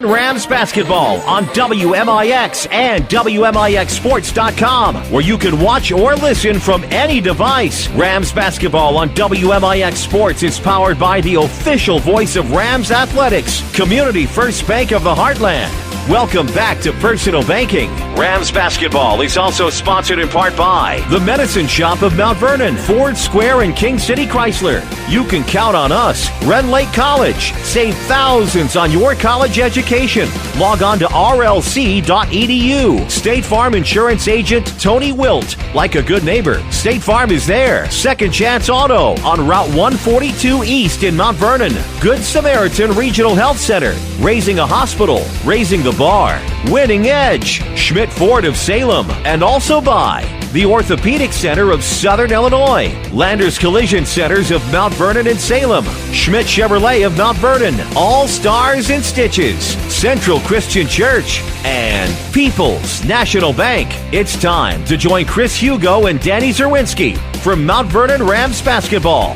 Rams basketball on WMIX and WMIXsports.com, where you can watch or listen from any device. Rams basketball on WMIX Sports is powered by the official voice of Rams Athletics, Community First Bank of the Heartland. Welcome back to Personal Banking. Rams basketball is also sponsored in part by the Medicine Shop of Mount Vernon, Ford Square, and King City Chrysler. You can count on us. Red Lake College. Save thousands on your college education. Log on to rlc.edu. State Farm Insurance Agent Tony Wilt. Like a good neighbor, State Farm is there. Second Chance Auto on Route 142 East in Mount Vernon. Good Samaritan Regional Health Center. Raising a Hospital. Raising the Bar. Winning Edge. Schmidt Ford of Salem. And also by the Orthopedic Center of Southern Illinois, Landers Collision Centers of Mount Vernon and Salem, Schmidt Chevrolet of Mount Vernon, All Stars and Stitches, Central Christian Church, and People's National Bank. It's time to join Chris Hugo and Danny Zerwinski from Mount Vernon Rams basketball.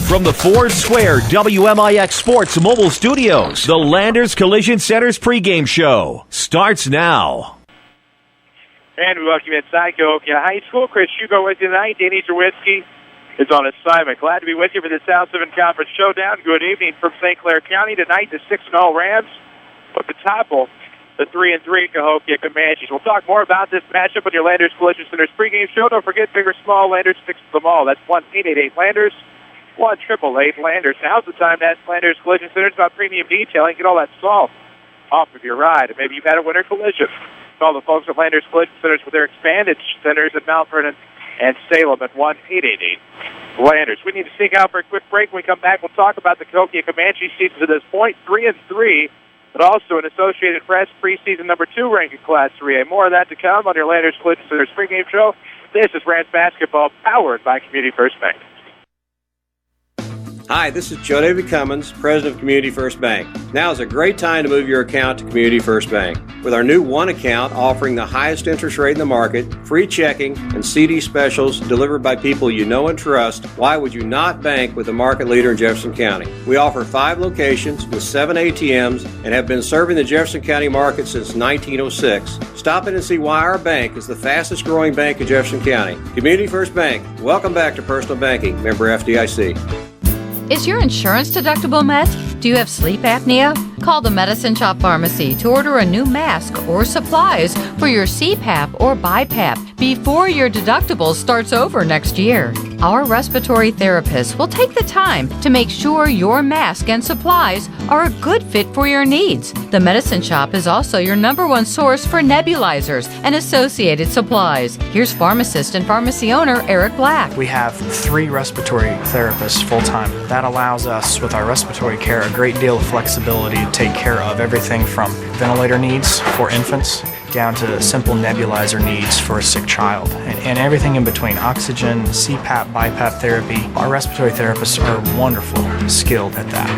From the Ford Square WMIX Sports Mobile Studios, the Landers Collision Center's pregame show starts now. And we welcome you inside Cahokia High School. Chris Hugo with you tonight. Danny Zerwinski is on assignment. Glad to be with you for the South 7 Conference Showdown. Good evening from St. Clair County. Tonight, the 6-0 Rams with the topple, the 3-3 Cahokia Comanches. We'll talk more about this matchup on your Landers Collision Center's pregame show. Don't forget, big or small, Landers fix them all. That's 1-888-Landers, 1-888-Landers. Now's the time to ask Landers Collision Center about premium detailing. Get all that salt off of your ride. Maybe you've had a winter collision. Call the folks at Landers Collision Centers with their expanded centers at Mount Vernon and Salem at 1-888-Landers. We need to sneak out for a quick break. When we come back, we'll talk about the Cahokia Comanche season to this point, 3-3, but also an Associated Press preseason number 2 ranked in Class 3A. More of that to come on your Landers Collision Centers pregame show. This is Rams basketball powered by Community First Bank. Hi, this is Joe David Cummins, President of Community First Bank. Now is a great time to move your account to Community First Bank. With our new One account offering the highest interest rate in the market, free checking, and CD specials delivered by people you know and trust, why would you not bank with the market leader in Jefferson County? We offer 5 locations with 7 ATMs and have been serving the Jefferson County market since 1906. Stop in and see why our bank is the fastest growing bank in Jefferson County. Community First Bank. Welcome back to Personal Banking. Member FDIC. Is your insurance deductible met? Do you have sleep apnea? Call the Medicine Shop Pharmacy to order a new mask or supplies for your CPAP or BiPAP before your deductible starts over next year. Our respiratory therapists will take the time to make sure your mask and supplies are a good fit for your needs. The Medicine Shop is also your #1 source for nebulizers and associated supplies. Here's pharmacist and pharmacy owner Eric Black. We have 3 respiratory therapists full-time. That allows us, with our respiratory care, a great deal of flexibility to take care of everything from ventilator needs for infants down to simple nebulizer needs for a sick child, and everything in between, oxygen, CPAP, BiPAP therapy. Our respiratory therapists are wonderful, skilled at that.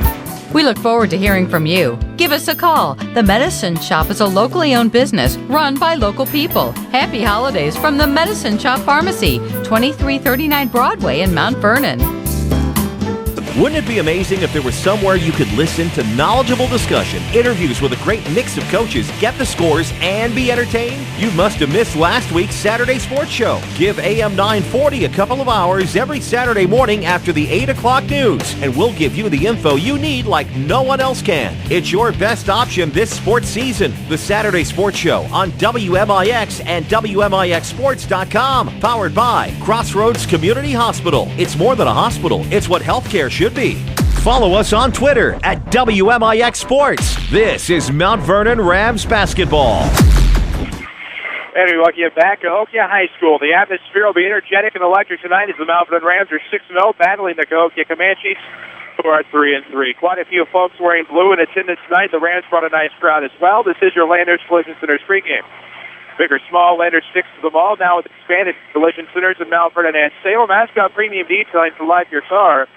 We look forward to hearing from you. Give us a call. The Medicine Shop is a locally owned business run by local people. Happy holidays from the Medicine Shop Pharmacy, 2339 Broadway in Mount Vernon. Wouldn't it be amazing if there was somewhere you could listen to knowledgeable discussion, interviews with a great mix of coaches, get the scores, and be entertained? You must have missed last week's Saturday Sports Show. Give AM 940 a couple of hours every Saturday morning after the 8 o'clock news, and we'll give you the info you need like no one else can. It's your best option this sports season. The Saturday Sports Show on WMIX and WMIXsports.com. Powered by Crossroads Community Hospital. It's more than a hospital. It's what healthcare should be. Follow us on Twitter at WMIX Sports. This is Mount Vernon Rams basketball. And we welcome you back to Cahokia High School. The atmosphere will be energetic and electric tonight as the Mount Vernon Rams are 6-0, battling the Cahokia Comanches, who are 3-3. Quite a few folks wearing blue in attendance tonight. The Rams brought a nice crowd as well. This is your Landers Collision Center's pregame. Big or small, Landers sticks to them all. Now with expanded collision centers in Mount Vernon and Salem. Ask about premium detailing for life your car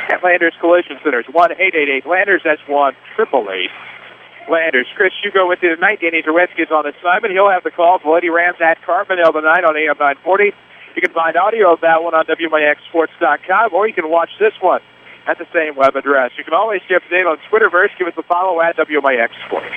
at Landers Collision Centers. 1-888-Landers. That's 1-888-Landers. Chris Hugo with you tonight. Danny Zerwinski is on assignment. He'll have the call for Lady Rams at Carbondale tonight on AM 940. You can find audio of that one on WMIXsports.com, or you can watch this one at the same web address. You can always stay up to date on Twitterverse. Give us a follow at WMIX Sports.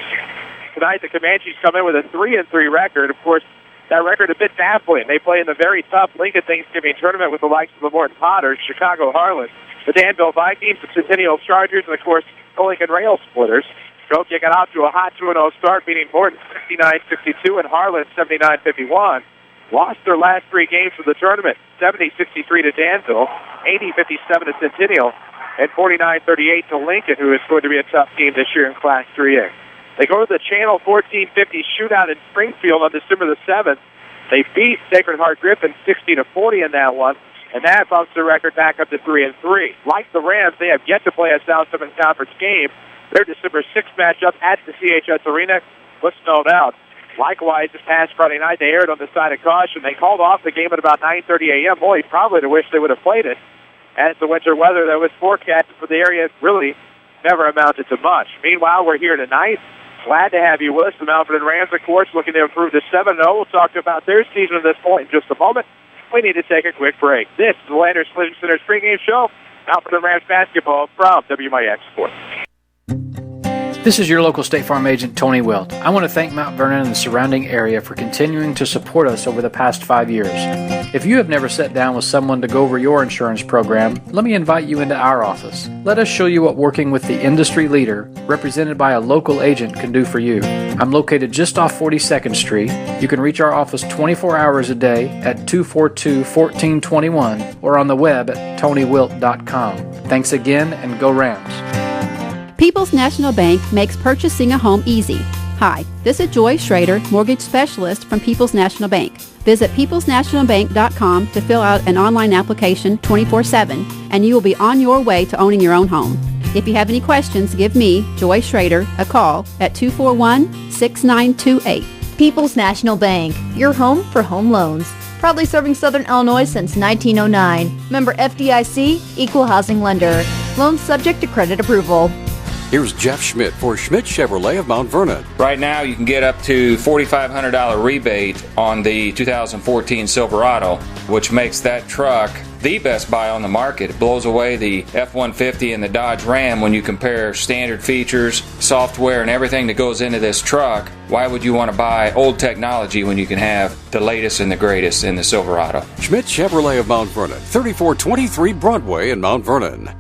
Tonight, the Comanches come in with a 3-3 record. Of course, that record a bit baffling. They play in the very tough Lincoln Thanksgiving tournament with the likes of the Morton Potters, Chicago Harlan, the Danville Vikings, the Centennial Chargers, and, of course, the Lincoln Rail Splitters. Cahokia got off to a hot 2-0 start, beating Morton 69-62 and Harlan 79-51. Lost their last 3 games of the tournament, 70-63 to Danville, 80-57 to Centennial, and 49-38 to Lincoln, who is going to be a tough team this year in Class 3A. They go to the Channel 1450 shootout in Springfield on December the 7th. They beat Sacred Heart Griffin 60-40 in that one, and that bumps the record back up to 3-3. Like the Rams, they have yet to play a South 7 Conference game. Their December 6th matchup at the CHS Arena was snowed out. Likewise, this past Friday night, they aired on the side of caution. They called off the game at about 9:30 a.m. Boy, probably to wish they would have played it, as the winter weather that was forecasted for the area really never amounted to much. Meanwhile, we're here tonight. Glad to have you with us. The Mount Vernon Rams, of course, looking to improve to 7-0. We'll talk about their season at this point in just a moment. We need to take a quick break. This is the Landers Collision Center's pregame show. Mount Vernon Rams basketball from WMIX Sports. This is your local State Farm agent, Tony Wilt. I want to thank Mount Vernon and the surrounding area for continuing to support us over the past 5 years. If you have never sat down with someone to go over your insurance program, let me invite you into our office. Let us show you what working with the industry leader, represented by a local agent, can do for you. I'm located just off 42nd Street. You can reach our office 24 hours a day at 242-1421 or on the web at tonywilt.com. Thanks again, and go Rams. People's National Bank makes purchasing a home easy. Hi, this is Joy Schrader, mortgage specialist from People's National Bank. Visit peoplesnationalbank.com to fill out an online application 24/7, and you will be on your way to owning your own home. If you have any questions, give me, Joy Schrader, a call at 241-6928. People's National Bank, your home for home loans. Proudly serving Southern Illinois since 1909. Member FDIC, equal housing lender. Loans subject to credit approval. Here's Jeff Schmidt for Schmidt Chevrolet of Mount Vernon. Right now, you can get up to $4,500 rebate on the 2014 Silverado, which makes that truck the best buy on the market. It blows away the F-150 and the Dodge Ram when you compare standard features, software, and everything that goes into this truck. Why would you want to buy old technology when you can have the latest and the greatest in the Silverado? Schmidt Chevrolet of Mount Vernon, 3423 Broadway in Mount Vernon.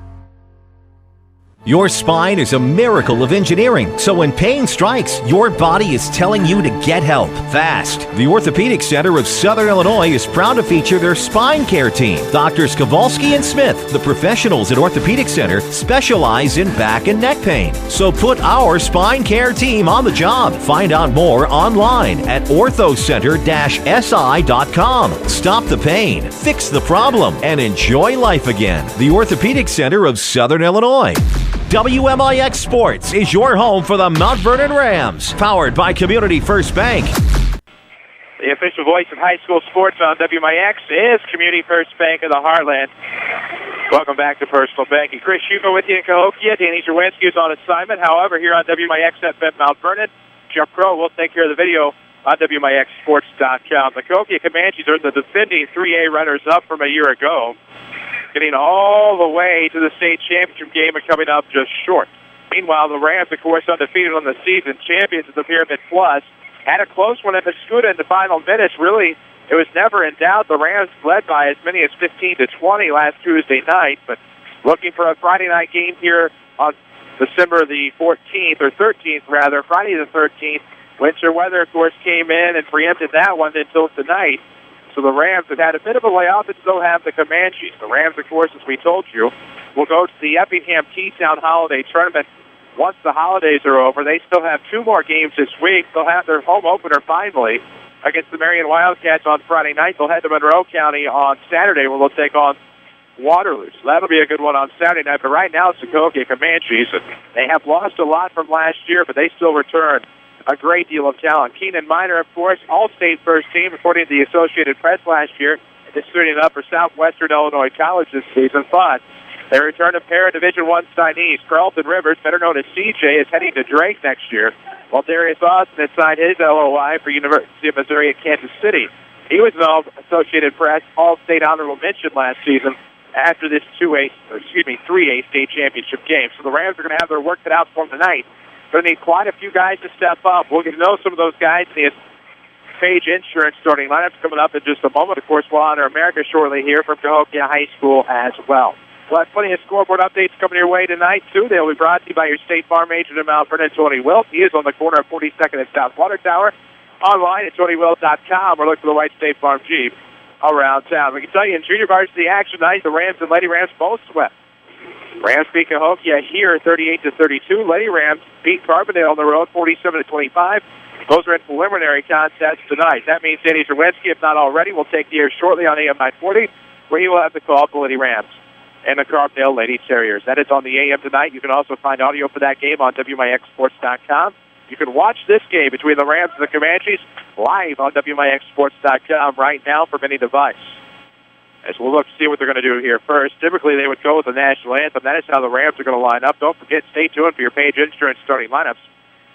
Your spine is a miracle of engineering, so when pain strikes, your body is telling you to get help fast. The Orthopedic Center of Southern Illinois is proud to feature their spine care team. Doctors Kowalski and Smith, the professionals at Orthopedic Center, specialize in back and neck pain. So put our spine care team on the job. Find out more online at orthocenter-si.com. Stop the pain, fix the problem, and enjoy life again. The Orthopedic Center of Southern Illinois. WMIX Sports is your home for the Mount Vernon Rams, powered by Community First Bank. The official voice of high school sports on WMIX is Community First Bank of the Heartland. Welcome back to Personal Banking. Chris Hugo with you in Cahokia. Danny Zerwinski is on assignment. However, here on WMIX FM Mount Vernon, Jeff Crow will take care of the video on WMIXsports.com. The Cahokia Comanches are the defending 3A runners-up from a year ago, getting all the way to the state championship game and coming up just short. Meanwhile, the Rams, of course, undefeated on the season, champions of the Pyramid Plus, had a close one at Mascoutah in the final minutes. Really, it was never in doubt. The Rams led by as many as 15-20 last Tuesday night, but looking for a Friday night game here on December the 14th, or 13th, rather, Friday the 13th. Winter weather, of course, came in and preempted that one until tonight. So the Rams have had a bit of a layoff, and so have the Comanches. The Rams, of course, as we told you, will go to the Effingham T-Town Holiday Tournament once the holidays are over. They still have 2 more games this week. They'll have their home opener finally against the Marion Wildcats on Friday night. They'll head to Monroe County on Saturday, where they'll take on Waterloo. So that'll be a good one on Saturday night. But right now, it's the Cahokia Comanches. They have lost a lot from last year, but they still return a great deal of talent. Keenan Minor, of course, all-state first team, according to the Associated Press last year, is suiting up for Southwestern Illinois College this season. But they return a pair of Division I signees. Carlton Rivers, better known as CJ, is heading to Drake next year, while Darius Austin has signed his LOI for University of Missouri at Kansas City. He was an Associated Press All-State Honorable Mention last season after this 3A state championship game. So the Rams are going to have their work cut out for them tonight. Going to need quite a few guys to step up. We'll get to know some of those guys in the Page Insurance starting lineups coming up in just a moment. Of course, we'll honor America shortly here from Cahokia High School as well. We'll have plenty of scoreboard updates coming your way tonight, too. They'll be brought to you by your State Farm agent in Mount Vernon, Tony Wilt. He is on the corner of 42nd and South Water Tower. Online at TonyWilt.com or look for the white State Farm Jeep around town. We can tell you in junior varsity action tonight, the Rams and Lady Rams both swept. Rams beat Cahokia here 38-32. Lady Rams beat Carbondale on the road 47-25. Those are in preliminary contests tonight. That means Danny Zerwinski, if not already, will take the air shortly on AM 940, where he will have the call for Lady Rams and the Carbondale Lady Terriers. That is on the AM tonight. You can also find audio for that game on WMIXsports.com. You can watch this game between the Rams and the Comanches live on WMIXsports.com right now from any device. As we'll look to see what they're going to do here first. Typically, they would go with the national anthem. That is how the Rams are going to line up. Don't forget, stay tuned for your Page Insurance starting lineups,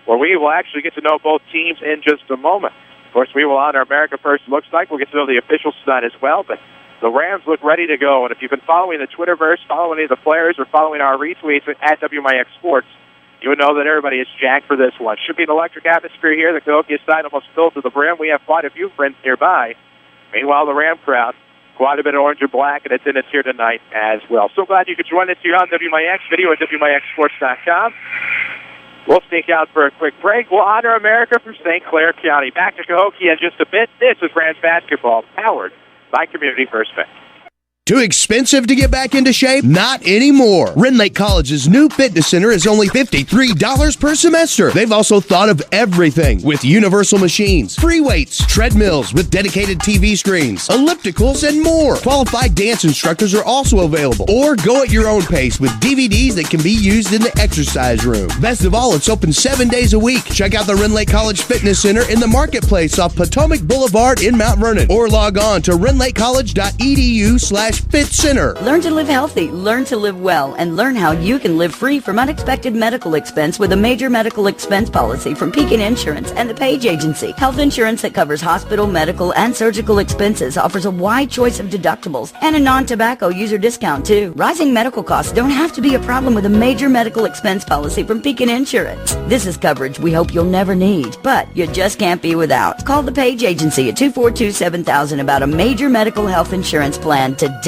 where we will actually get to know both teams in just a moment. Of course, we will honor America first, looks like. We'll get to know the officials tonight as well, but the Rams look ready to go. And if you've been following the Twitterverse, following any of the players, or following our retweets at WMIX Sports, you would know that everybody is jacked for this one. Should be an electric atmosphere here. The Cahokia side almost filled to the brim. We have quite a few friends nearby. Meanwhile, the Ram crowd, quite a bit of orange and black in attendance here tonight as well. So glad you could join us here on WMIX, video at WMIXsports.com. We'll sneak out for a quick break. We'll honor America from St. Clair County. Back to Cahokia in just a bit. This is Rams basketball, powered by Community First Bank. Too expensive to get back into shape? Not anymore. Rend Lake College's new fitness center is only $53 per semester. They've also thought of everything with universal machines, free weights, treadmills with dedicated TV screens, ellipticals, and more. Qualified dance instructors are also available. Or go at your own pace with DVDs that can be used in the exercise room. Best of all, it's open 7 days a week. Check out the Rend Lake College Fitness Center in the Marketplace off Potomac Boulevard in Mount Vernon. Or log on to rendlakecollege.edu/Fit Center. Learn to live healthy, learn to live well, and learn how you can live free from unexpected medical expense with a major medical expense policy from Pekin Insurance and the Page Agency. Health insurance that covers hospital, medical, and surgical expenses offers a wide choice of deductibles and a non-tobacco user discount too. Rising medical costs don't have to be a problem with a major medical expense policy from Pekin Insurance. This is coverage we hope you'll never need, but you just can't be without. Call the Page Agency at 242-7000 about a major medical health insurance plan today.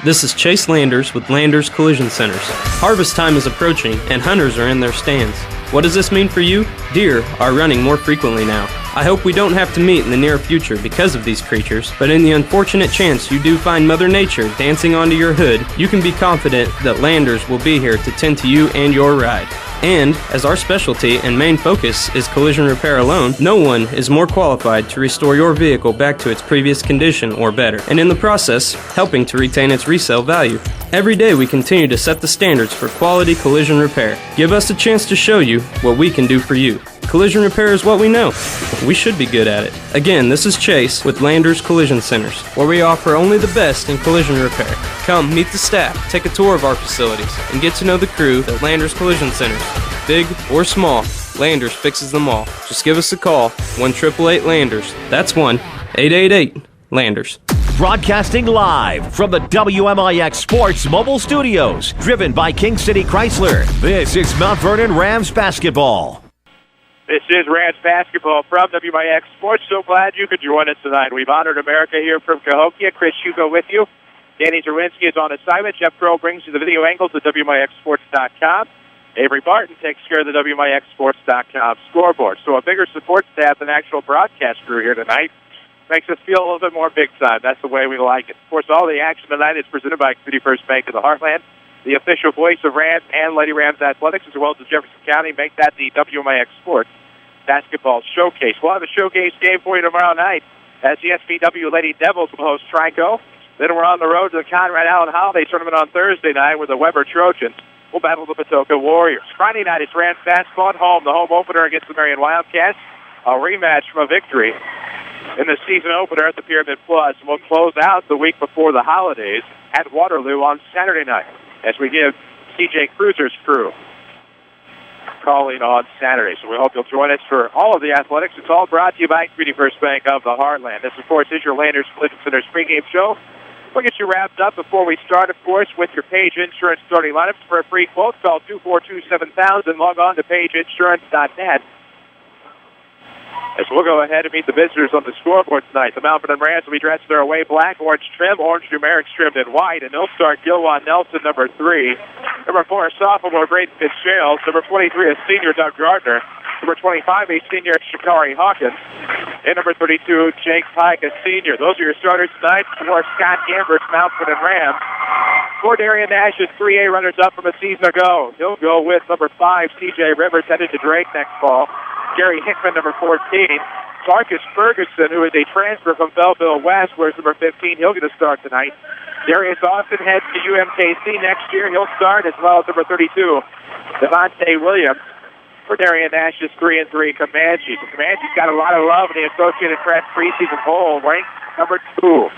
This is Chase Landers with Landers Collision Centers. Harvest time is approaching and hunters are in their stands. What does this mean for you? Deer are running more frequently now. I hope we don't have to meet in the near future because of these creatures, but in the unfortunate chance you do find Mother Nature dancing onto your hood, you can be confident that Landers will be here to tend to you and your ride. And, as our specialty and main focus is collision repair alone, no one is more qualified to restore your vehicle back to its previous condition or better, and in the process, helping to retain its resale value. Every day we continue to set the standards for quality collision repair. Give us a chance to show you what we can do for you. Collision repair is what we know. We should be good at it. Again, this is Chase with Landers Collision Centers, where we offer only the best in collision repair. Come meet the staff, take a tour of our facilities, and get to know the crew at Landers Collision Centers. Big or small, Landers fixes them all. Just give us a call, 1-888-LANDERS. That's 1-888-LANDERS. Broadcasting live from the WMIX Sports Mobile Studios, driven by King City Chrysler. This is Mount Vernon Rams basketball. This is Rams basketball from WMIX Sports. So glad you could join us tonight. We've honored America here from Cahokia. Chris Hugo with you. Danny Zerwinski is on assignment. Jeff Crow brings you the video angles at WMIXsports.com. Avery Barton takes care of the WMIXsports.com scoreboard. So a bigger support staff than actual broadcast crew here tonight. Makes us feel a little bit more big time. That's the way we like it. Of course, all the action tonight is presented by Community First Bank of the Heartland, the official voice of Rams and Lady Rams Athletics, as well as Jefferson County. Make that the WMIX Sports Basketball Showcase. We'll have a showcase game for you tomorrow night as the SBW Lady Devils will host Trico. Then we're on the road to the Conrad Allen Holiday Tournament on Thursday night with the Weber Trojans. We'll battle the Patoka Warriors. Friday night, it's Rams basketball at home. The home opener against the Marion Wildcats. A rematch from a victory in the season opener at the Pyramid Plus. And we'll close out the week before the holidays at Waterloo on Saturday night as we give C.J. Cruiser's crew calling on Saturday. So we hope you'll join us for all of the athletics. It's all brought to you by Community First Bank of the Heartland. This, of course, is your Landers Collision Center's pregame show. We'll get you wrapped up before we start, of course, with your Page Insurance starting lineups. For a free quote, call 242-7000. Log on to pageinsurance.net. As we'll go ahead and meet the visitors on the scoreboard tonight. The Mount Vernon Rams will be dressed in their away black, orange trim, orange numerics trimmed in white, and they'll start Gilwan Nelson, number 3. Number 4, sophomore Braden Fitzgerald. Number 23, a senior Doug Gardner. Number 25, a senior Shakari Hawkins. And number 32, Jake Pike, a senior. Those are your starters tonight for Scott Gambert's Mount Vernon Rams. For Darian Nash's 3A runners-up from a season ago. He'll go with number 5, C.J. Rivers, headed to Drake next fall. Gary Hickman, number 14. Marcus Ferguson, who is a transfer from Belleville West, wears number 15. He'll get a start tonight. Darius Austin heads to UMKC next year. He'll start, as well as number 32, Devontae Williams. For Darian Nash's 3-3 Comanches. The Comanches got a lot of love in the Associated Press preseason poll, ranked number 2.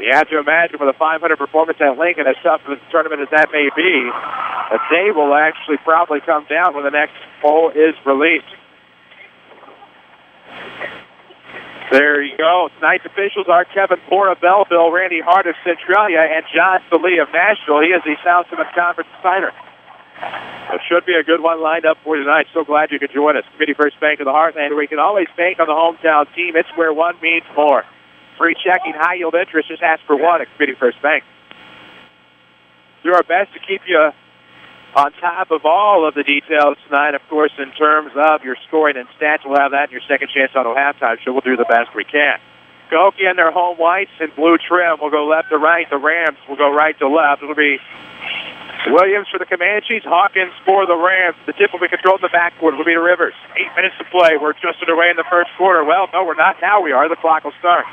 You have to imagine with a 500 performance at Lincoln, as tough of a tournament as that may be, that they will actually probably come down when the next poll is released. There you go. Tonight's officials are Kevin Poor of Belleville, Randy Hart of Centralia, and John Salee of Nashville. He is the South Summit Conference signer. It should be a good one lined up for you tonight. So glad you could join us. Community First Bank of the Heartland, where you can always bank on the hometown team. It's where one means more. Free checking, high-yield interest. Just ask for one at Community First Bank. Do our best to keep you on top of all of the details tonight, of course, in terms of your scoring and stats. We'll have that in your Second Chance Auto halftime show. We'll do the best we can. Cahokia in their home whites and blue trim will go left to right. The Rams will go right to left. It'll be Williams for the Comanches, Hawkins for the Rams. The tip will be controlled in the backcourt. It'll be to Rivers. 8 minutes to play. We're just underway in the first quarter. Well, no, we're not. Now we are. The clock will start.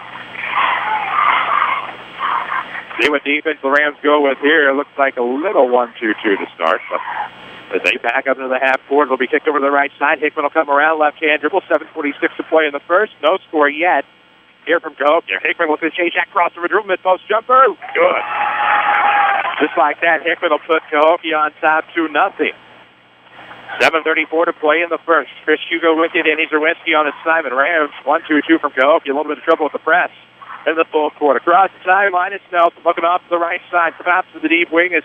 See what defense the Rams go with here. It looks like a little 1-2-2 to start. But as they back up into the half court, it'll be kicked over to the right side. Hickman will come around, left-hand dribble. 7:46 to play in the first. No score yet. Here from Cahokia. Hickman looking to change that crossover dribble. Mid-post jumper. Good. Just like that, Hickman will put Cahokia on top 2-0. 7:34 to play in the first. Chris Hugo with you. Danny Zerwinski on assignment. Rams 1-2-2 from Cahokia. A little bit of trouble with the press in the full court. Across the sideline, it's Nelson looking off to the right side. Come out to the deep wing is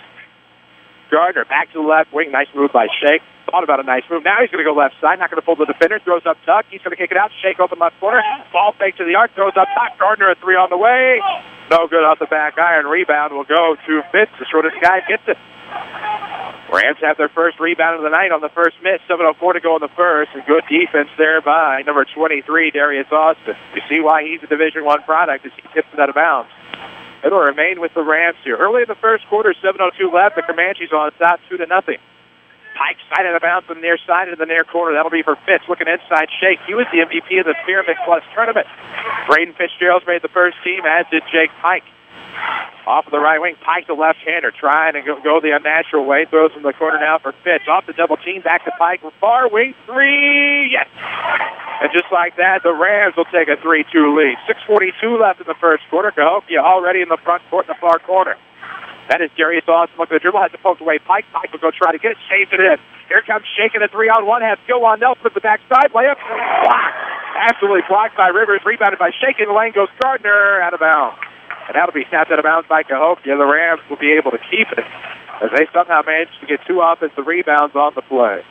Gardner. Back to the left wing. Nice move by Shake. Thought about a nice move. Now he's going to go left side. Not going to pull the defender. Throws up tuck. He's going to kick it out. Shake open left corner. Ball fake to the arc. Throws up top. Gardner a 3 on the way. No good off the back iron. Rebound will go to Fitz. The shortest guy gets it. Rams have their first rebound of the night on the first miss. 7:04 to go in the first. And good defense there by number 23, Darius Austin. You see why he's a Division I product as he tips it out of bounds. It'll remain with the Rams here. Early in the first quarter, 7:02 left. The Comanches on top 2-0. Pike side out of bounds from the near side into the near corner. That'll be for Fitz. Looking inside, Shake. He was the MVP of the Pyramid Plus tournament. Braden Fitzgerald made the first team, as did Jake Pike. Off of the right wing, Pike, the left-hander, trying to go the unnatural way. Throws from the corner now for Fitz. Off the double team, back to Pike. Far wing, 3, yes! And just like that, the Rams will take a 3-2 lead. 6:42 left in the first quarter. Cahokia already in the front court in the far corner. That is Darius Austin. Look at the dribble. Has to poke away Pike. Pike will go try to get it. Saves it in. Here comes shaking a 3-on-1. Has Gilwan Nelson at the backside. Layup. Blocked. Absolutely blocked by Rivers. Rebounded by Shaking. The lane goes Gardner out of bounds. And that'll be snapped out of bounds by Cahokia. The Rams will be able to keep it as they somehow managed to get 2 offensive rebounds on the play.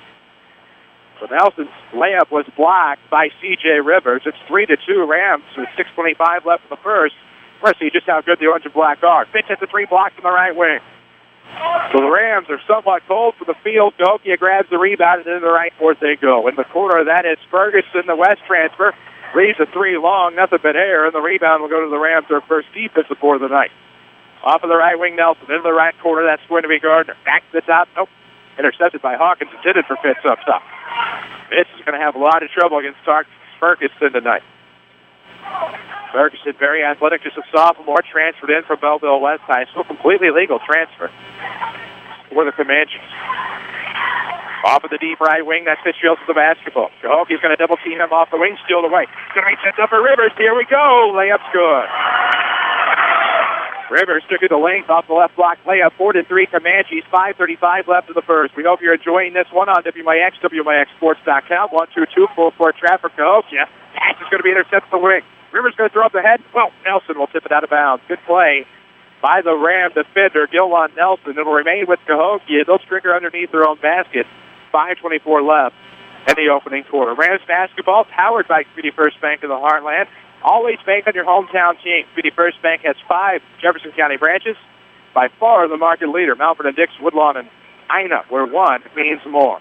So Nelson's layup was blocked by C.J. Rivers. It's 3-2 Rams with 6:25 left in the first. Let's see just how good the orange and black are. Fitz hits the 3 blocks on the right wing. So the Rams are somewhat cold for the field. Cahokia grabs the rebound, and into the right court they go. In the corner, that is Ferguson, the West transfer. Leaves a 3 long, nothing but air, and the rebound will go to the Rams, their first defensive board of the night. Off of the right wing, Nelson. Into the right corner, that's going to be Gardner. Back to the top. Nope. Intercepted by Hawkins. Intended for Fitz up top. Fitz is going to have a lot of trouble against Ferguson tonight. Ferguson, very athletic, just a sophomore, transferred in from Belleville West High School. Completely legal transfer for the Comanches. Off of the deep right wing, that's Fitzgerald to the basketball. Cahokia's going to double team him off the wing, steal away. It's going to be sent up for Rivers. Here we go. Layup's good. Rivers took it to length off the left block layup. 4-3 Comanches. 5:35 left in the first. We hope you're enjoying this one on WMIX, WMIXsports.com. 1-2-2 full court traffic. Cahokia. Pass is going to be intercepted the wing. Rivers going to throw up the head. Well, Nelson will tip it out of bounds. Good play by the Ram defender, Gilwan Nelson. It'll remain with Cahokia. They'll trigger underneath their own basket. 5:24 left in the opening quarter. Rams basketball powered by Community First Bank of the Heartland. Always bank on your hometown team. Community First Bank has 5 Jefferson County branches. By far the market leader, Mount Vernon, Dix, Woodlawn, and Ina, where one means more.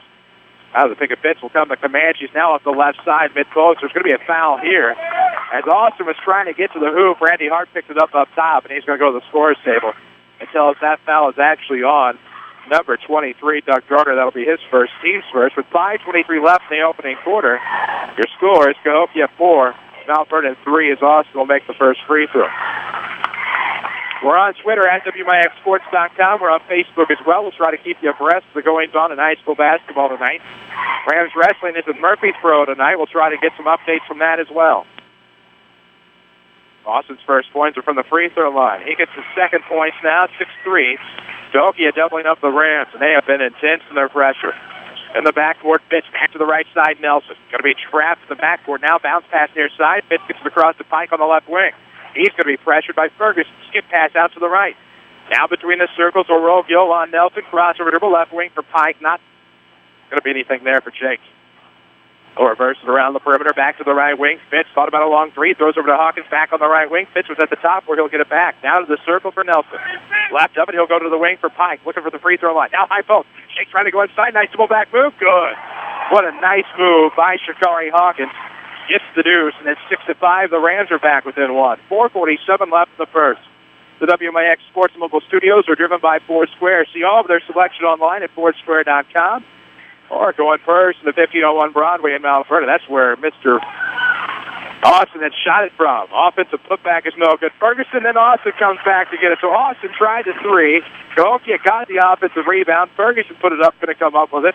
Out of the pick of pitch will come the Comanches now off the left side, mid-post. There's going to be a foul here. As Austin was trying to get to the hoop, Randy Hart picked it up top, and he's going to go to the scorer's table and tell us that foul is actually on number 23, Doug Garner. That'll be his first, team's first. With 5:23 left in the opening quarter, your score is Cahokia 4, Mount Vernon 3, as Austin will make the first free throw. We're on Twitter at WMIXsports.com. We're on Facebook as well. We'll try to keep you abreast of the goings-on in high school basketball tonight. Rams wrestling is at Murfreesboro tonight. We'll try to get some updates from that as well. Austin's first points are from the free throw line. He gets his second points now, 6-3. Cahokia doubling up the Rams, and they have been intense in their pressure. In the backboard, Fitz back to the right side, Nelson. Going to be trapped in the backboard now. Bounce pass near side. Fitz gets it across the Pike on the left wing. He's going to be pressured by Ferguson. Skip pass out to the right. Now between the circles, will roll Gilwan Nelson. Crossover dribble left wing for Pike. Not going to be anything there for Jake. He'll reverse it around the perimeter, back to the right wing. Fitz thought about a long three. Throws over to Hawkins, back on the right wing. Fitz was at the top where he'll get it back. Now to the circle for Nelson. Left of it, he'll go to the wing for Pike. Looking for the free throw line. Now high post. Jake trying to go inside. Nice double back move. Good. What a nice move by Shakari Hawkins. Gets the deuce, and it's 6-5. The Rams are back within one. 4:47 left in the first. The WMIX Sports Mobile Studios are driven by Foursquare. See all of their selection online at Foursquare.com or go in person to 1501 Broadway in Mount Vernon. That's where Mr. Austin had shot it from. Offensive putback is no good. Ferguson, then Austin comes back to get it. So Austin tried the three. Cahokia got the offensive rebound. Ferguson put it up, going to come up with it.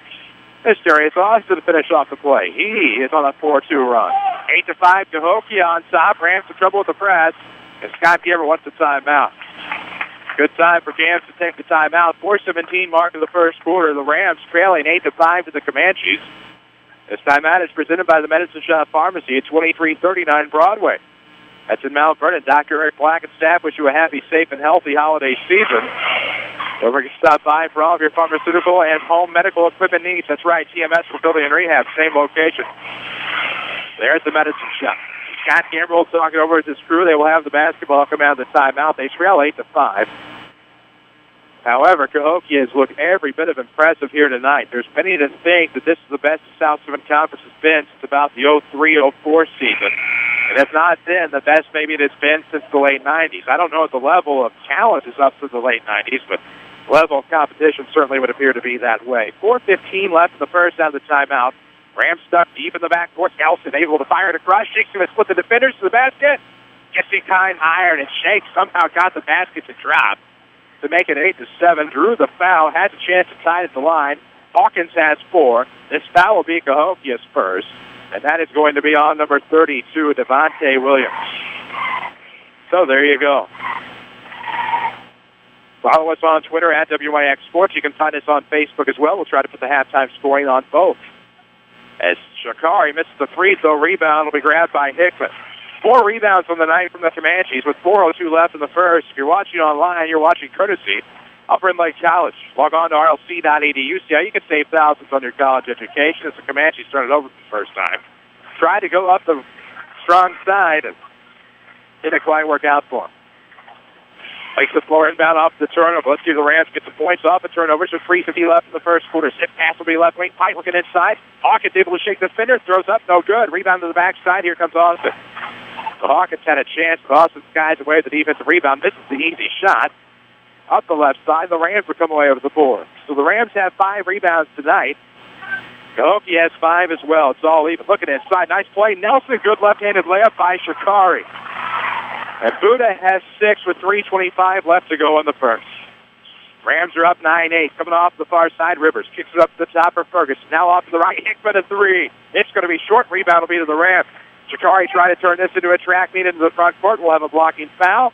It's Darius Austin to finish off the play. He is on a 4-2 run. 8-5, Cahokia on top. Rams in trouble with the press. And Scott Gimmer wants the timeout. Good time for Gams to take the timeout. 4:17 mark of the first quarter. The Rams trailing 8-5 to the Comanches. This timeout is presented by the Medicine Shop Pharmacy at 2339 Broadway. That's in Mount Vernon. Dr. Eric Black and staff wish you a happy, safe, and healthy holiday season. Don't forget to stop by for all of your pharmaceutical and home medical equipment needs. That's right, TMS Fertility and Rehab, same location. There's the Medicine Shop. Scott Gamble talking over with his crew. They will have the basketball come out of the timeout. They trail 8-5. However, Cahokia has looked every bit of impressive here tonight. There's many that think that this is the best the South Southern Conference has been since about the 03-04 season. And if not then, the best maybe it has been since the late 90s. I don't know if the level of talent is up to the late 90s, but the level of competition certainly would appear to be that way. 4:15 left in the first out of the timeout. Rams stuck deep in the backcourt. Nelson able to fire it across. Shake's going to split the defenders to the basket. Gets in kind higher, and Shake somehow got the basket to drop to make it 8-7. Drew the foul, had the chance to tie it at the line. Hawkins has 4. This foul will be Cahokia's first, and that is going to be on number 32, Devontae Williams. So there you go. Follow us on Twitter at WMIX Sports. You can find us on Facebook as well. We'll try to put the halftime scoring on both. As Shakari misses the free throw, rebound will be grabbed by Hickman. 4 rebounds on the night from the Comanches with 4:02 left in the first. If you're watching online, you're watching courtesy of Bryn Lake College. Log on to rlc.edu. See how you can save thousands on your college education as the Comanches started over for the first time. Tried to go up the strong side and didn't quite work out for him. Makes the floor inbound off the turnover. Let's see the Rams get some points off the turnovers with 3:50 left in the first quarter. Zip pass will be left wing. Pike looking inside. Hawkins able to shake the defender. Throws up. No good. Rebound to the backside. Here comes Austin. The Hawkins had a chance, but Austin skies away with the defensive rebound. This is the easy shot. Up the left side, the Rams will come away with the board. So the Rams have 5 rebounds tonight. Cahokia has 5 as well. It's all even. Looking inside. Nice play. Nelson, good left-handed layup by Shakari. And Buda has 6 with 3:25 left to go in the first. Rams are up 9-8. Coming off the far side, Rivers kicks it up to the top for Ferguson. Now off to the right, Hickman a 3. It's going to be short. Rebound will be to the Rams. Shakari trying to turn this into a track meet into the front court. We'll have a blocking foul.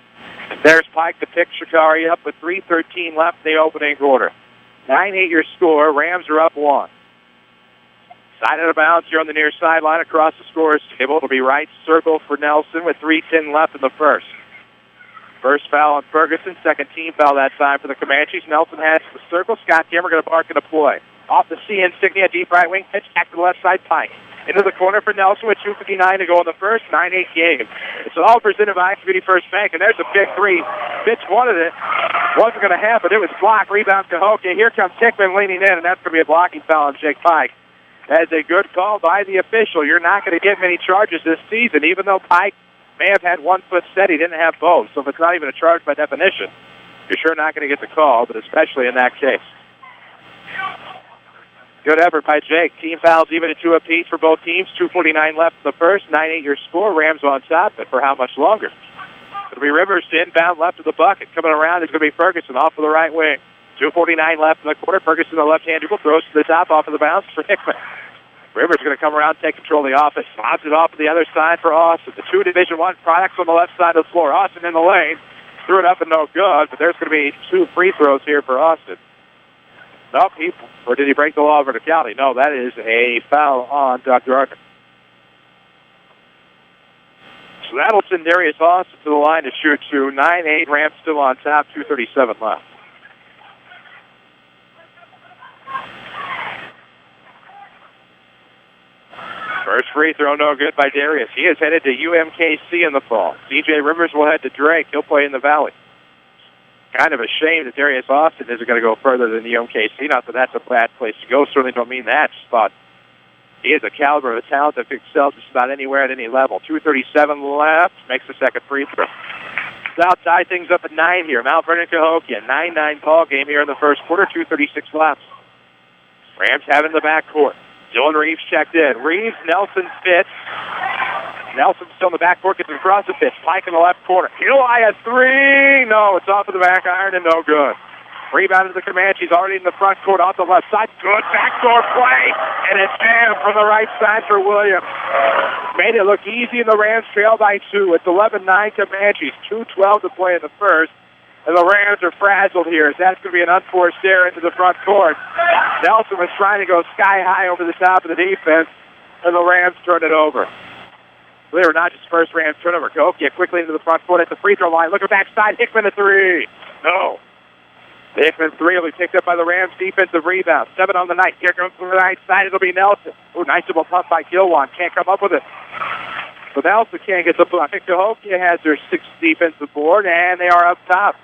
There's Pike to pick Shikari up with 3:13 left in the opening quarter. 9-8 your score. Rams are up 1. Side out of bounds here on the near sideline across the scores table. It'll be right circle for Nelson with 3:10 left in the first. First foul on Ferguson. Second team foul that time for the Comanches. Nelson has the circle. Scott Kimmer going to bark and a play. Off the C insignia, deep right wing pitch back to the left side. Pike into the corner for Nelson with 2:59 to go in the first. 9-8 game. It's all presented by Community First Bank, and there's a big three. Fitz wanted it. Wasn't going to happen. It was blocked. Rebound Cahokia. Here comes Hickman leaning in, and that's going to be a blocking foul on Jake Pike. That's a good call by the official. You're not going to get many charges this season, even though Pike may have had 1 foot set. He didn't have both. So if it's not even a charge by definition, you're sure not going to get the call, but especially in that case. Good effort by Jake. Team fouls even at 2 apiece for both teams. 2:49 left in the first. 9-8 your score. Rams on top, but for how much longer? It'll be Rivers to inbound left of the bucket. Coming around is going to be Ferguson off of the right wing. 2:49 left in the quarter. Ferguson, the left-hand dribble, throws to the top off of the bounce for Hickman. Rivers going to come around, take control of the offense. Lobs it off to the other side for Austin. The 2 Division I products on the left side of the floor. Austin in the lane. Threw it up and no good, but there's going to be 2 free throws here for Austin. Nope, or did he break the law of verticality? No, that is a foul on Dr. Arkin. So that'll send Darius Austin to the line to shoot 2. 9-8, Rams still on top, 2:37 left. First free throw, no good by Darius. He is headed to UMKC in the fall. C.J. Rivers will head to Drake. He'll play in the Valley. Kind of a shame that Darius Austin isn't going to go further than the UMKC. Not that that's a bad place to go. Certainly don't mean that, but he is a caliber of a talent that excels just about anywhere at any level. 2:37 left. Makes the second free throw. South tie things up at 9 here. Mount Vernon Cahokia. 9-9 ball game here in the first quarter. 2:36 left. Rams have it in the backcourt. Dylan Reeves checked in. Reeves, Nelson, Fitz. Nelson still in the backcourt, gets across the pitch. Pike in the left corner. Eli a 3. No, it's off of the back iron and no good. Rebound to the Comanches, already in the front court off the left side. Good backdoor play, and it's jammed from the right side for Williams. Made it look easy, and the Rams trail by 2. It's 11-9 Comanches, 2:12 to play in the first. And the Rams are frazzled here. That's going to be an unforced error into the front court. Nelson was trying to go sky high over the top of the defense, and the Rams turned it over. They were not just first Rams turnover. Cahokia quickly into the front court at the free throw line. Look at backside. Hickman a 3. No. The Hickman 3 will be picked up by the Rams defensive rebound. 7 on the night. Here comes from the right side. It'll be Nelson. Ooh, nice double pump by Gilwan. Can't come up with it. So Nelson can't get the block. I think Cahokia has their 6th defensive board, and they are up top.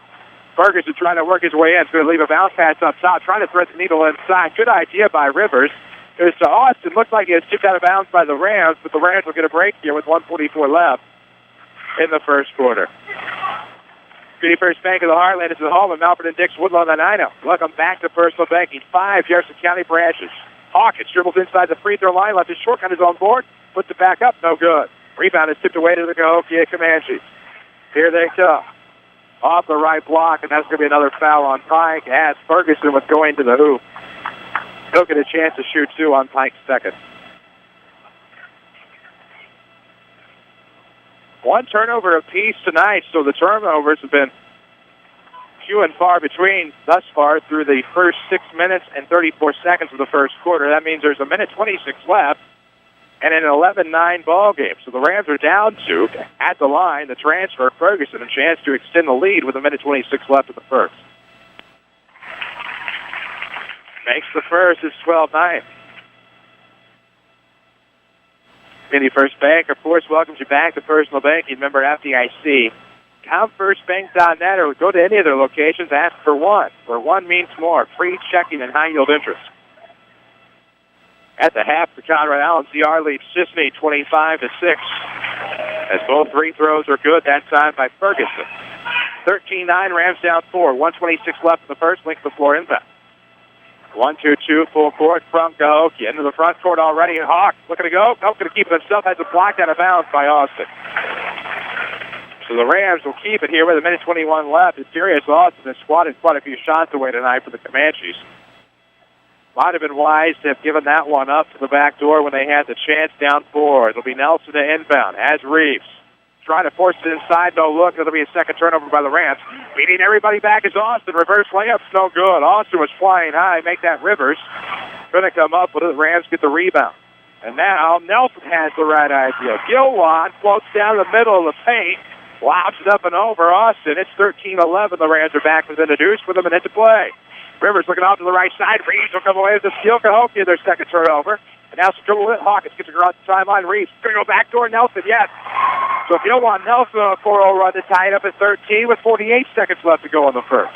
Ferguson trying to work his way in. It's going to leave a bounce pass up top, trying to thread the needle inside. Good idea by Rivers. It was to Austin. Looked like he was tipped out of bounds by the Rams, but the Rams will get a break here with 1:44 left in the first quarter. Community First Bank of the Heartland is the home of Malvern and Dix Woodlawn and Ino. Welcome back to Personal Banking. 5 Jefferson County branches. Hawkins dribbles inside the free throw line, left his short on his own board, puts it back up, no good. Rebound is tipped away to the Cahokia Comanches. Here they come. Off the right block, and that's going to be another foul on Pike as Ferguson was going to the hoop. He'll get a chance to shoot 2 on Pike's second. 1 turnover apiece tonight, so the turnovers have been few and far between thus far through the first 6 minutes and 34 seconds of the first quarter. That means there's 1:26 left and an 11-9 ball game. So the Rams are down 2 at the line. The transfer, Ferguson, a chance to extend the lead with 1:26 left in the first. Makes the first. It's 12-9. Community First Bank, of course, welcomes you back to Personal Banking. Member FDIC. ComFirstBank.net or go to any of their locations. Ask for one, where one means more. Free checking and high-yield interest. At the half, the Conrad Allen CR leads Sisney 25-6. As both free throws are good that time by Ferguson. 13-9, Rams down 4. 1:26 left in the first. Link to the floor impact. 1-2-2 full court from Cahokia. Into the front court already. Hawk looking to go. Nope, going to keep it himself. Has a block out of bounds by Austin. So the Rams will keep it here with 1:21 left. It's Darius Austin has squatted quite a few shots away tonight for the Comanches. Might have been wise to have given that one up to the back door when they had the chance down 4. It'll be Nelson to inbound. Has Reeves. trying to force it inside, no look. It'll be a second turnover by the Rams. Beating everybody back is Austin. Reverse layup's no good. Austin was flying high. Make that Rivers. Going to come up, but the Rams get the rebound. And now Nelson has the right idea. Gilwan floats down the middle of the paint, lobs it up and over Austin. It's 13-11. The Rams are back within the deuce with a minute to play. Rivers looking off to the right side. Reeves will come away with the steal. Cahokia, their second turnover. And now Hawkins gets across the timeline. Reeves going to go back door. Nelson, yes. So if you don't want Nelson on a 4-0 run to tie it up at 13 with 48 seconds left to go in the first.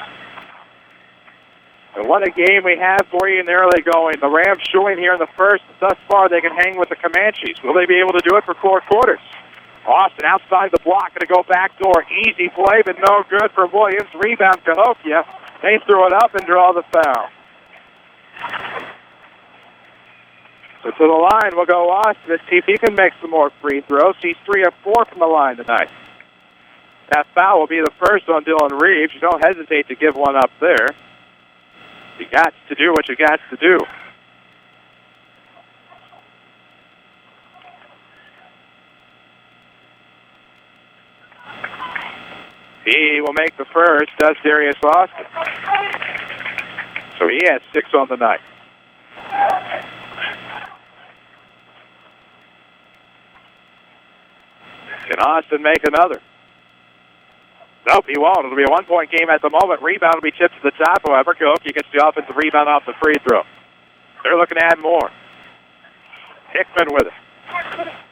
And what a game we have for you in the early going. The Rams showing here in the first. Thus far, they can hang with the Comanches. Will they be able to do it for 4 quarters? Austin outside the block, going to go back door. Easy play, but no good for Williams. Rebound, Cahokia. They throw it up and draw the foul. So to the line will go Austin. Let's see if he can make some more free throws. He's 3 of 4 from the line tonight. That foul will be the first on Dylan Reeves. You don't hesitate to give one up there. You got to do what you got to do. He will make the first, does Darius Austin. So he has 6 on the night. Can Austin make another? Nope, he won't. It'll be a 1-point game at the moment. Rebound will be tipped to the top, however. Cahokia gets the offensive rebound off the free throw. They're looking to add more. Hickman with it.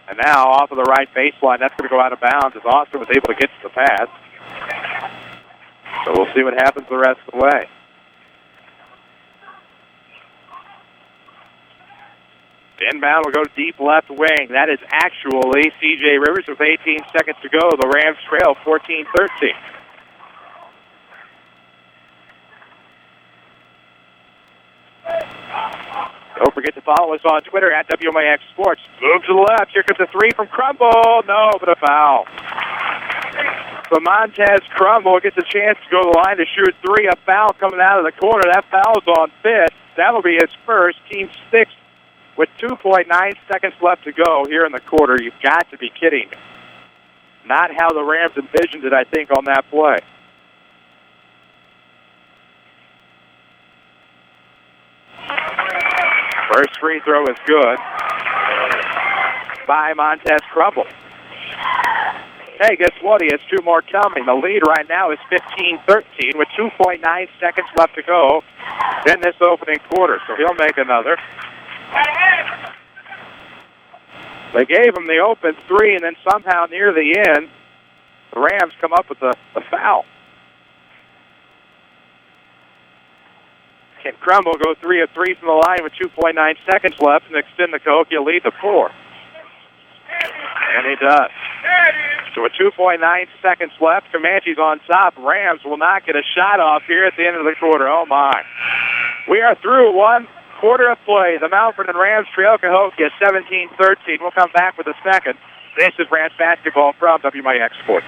And now off of the right baseline. That's going to go out of bounds as Austin was able to get to the pass. So we'll see what happens the rest of the way. Inbound will go deep left wing. That is actually C.J. Rivers with 18 seconds to go. The Rams trail 14-13. Don't forget to follow us on Twitter at WMIX Sports. Move to the left. Here comes a 3 from Crumble. No, but a foul. So Montez Crumble gets a chance to go to the line to shoot 3. A foul coming out of the corner. That foul's on Fitz. That'll be his first, team 6th. With 2.9 seconds left to go here in the quarter. You've got to be kidding me. Not how the Rams envisioned it, I think, on that play. First free throw is good by Montez Crumble. Hey, guess what? He has 2 more coming. The lead right now is 15-13 with 2.9 seconds left to go in this opening quarter. So he'll make another. They gave him the open 3, and then somehow near the end, the Rams come up with the foul. Can Crumble go 3 of 3 from the line with 2.9 seconds left and extend the Cahokia lead to 4? And he does. So with 2.9 seconds left, Comanches on top. Rams will not get a shot off here at the end of the quarter. Oh, my. We are through 1 quarter of play. The Mount Vernon Rams trail Cahokia 17-13. We'll come back with a second. This is Rams basketball from WMIX Sports.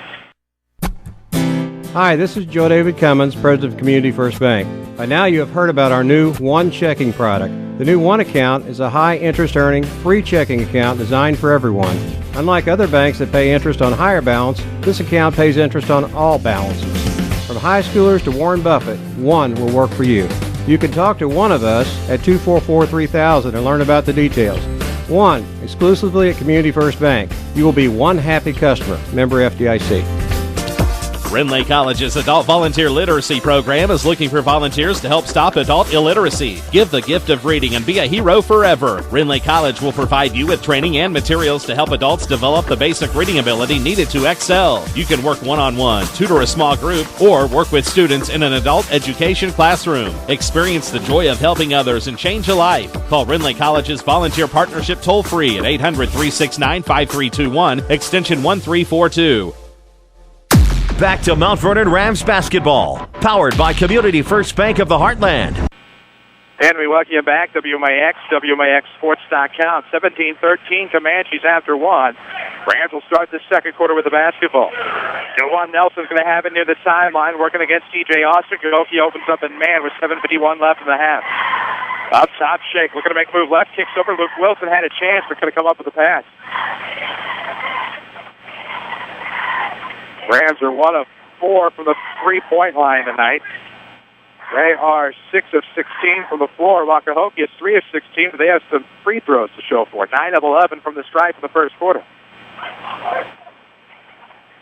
Hi, this is Joe David Cummins, President of Community First Bank. By now you have heard about our new One Checking product. The new One Account is a high interest earning, free checking account designed for everyone. Unlike other banks that pay interest on higher balance, this account pays interest on all balances. From high schoolers to Warren Buffett, One will work for you. You can talk to one of us at 244-3000 and learn about the details. One, exclusively at Community First Bank. You will be one happy customer. Member FDIC. Renly College's Adult Volunteer Literacy Program is looking for volunteers to help stop adult illiteracy. Give the gift of reading and be a hero forever. Renly College will provide you with training and materials to help adults develop the basic reading ability needed to excel. You can work one-on-one, tutor a small group, or work with students in an adult education classroom. Experience the joy of helping others and change a life. Call Renly College's Volunteer Partnership toll-free at 800-369-5321, extension 1342. Back to Mount Vernon Rams basketball, powered by Community First Bank of the Heartland. And we welcome you back, WMIX, WMIXsports.com. 17-13, Comanches after 1. Rams will start the second quarter with the basketball. Jawan Nelson's going to have it near the sideline, working against C.J. Austin. Cahokia opens up in man with 7:51 left in the half. Up top, Shake looking to make a move left, kicks over. Luke Wilson had a chance, but could have come up with a pass. Rams are 1 of 4 from the three-point line tonight. They are 6 of 16 from the floor, while Cahokia is 3 of 16, but they have some free throws to show for. 9 of 11 from the stripe in the first quarter.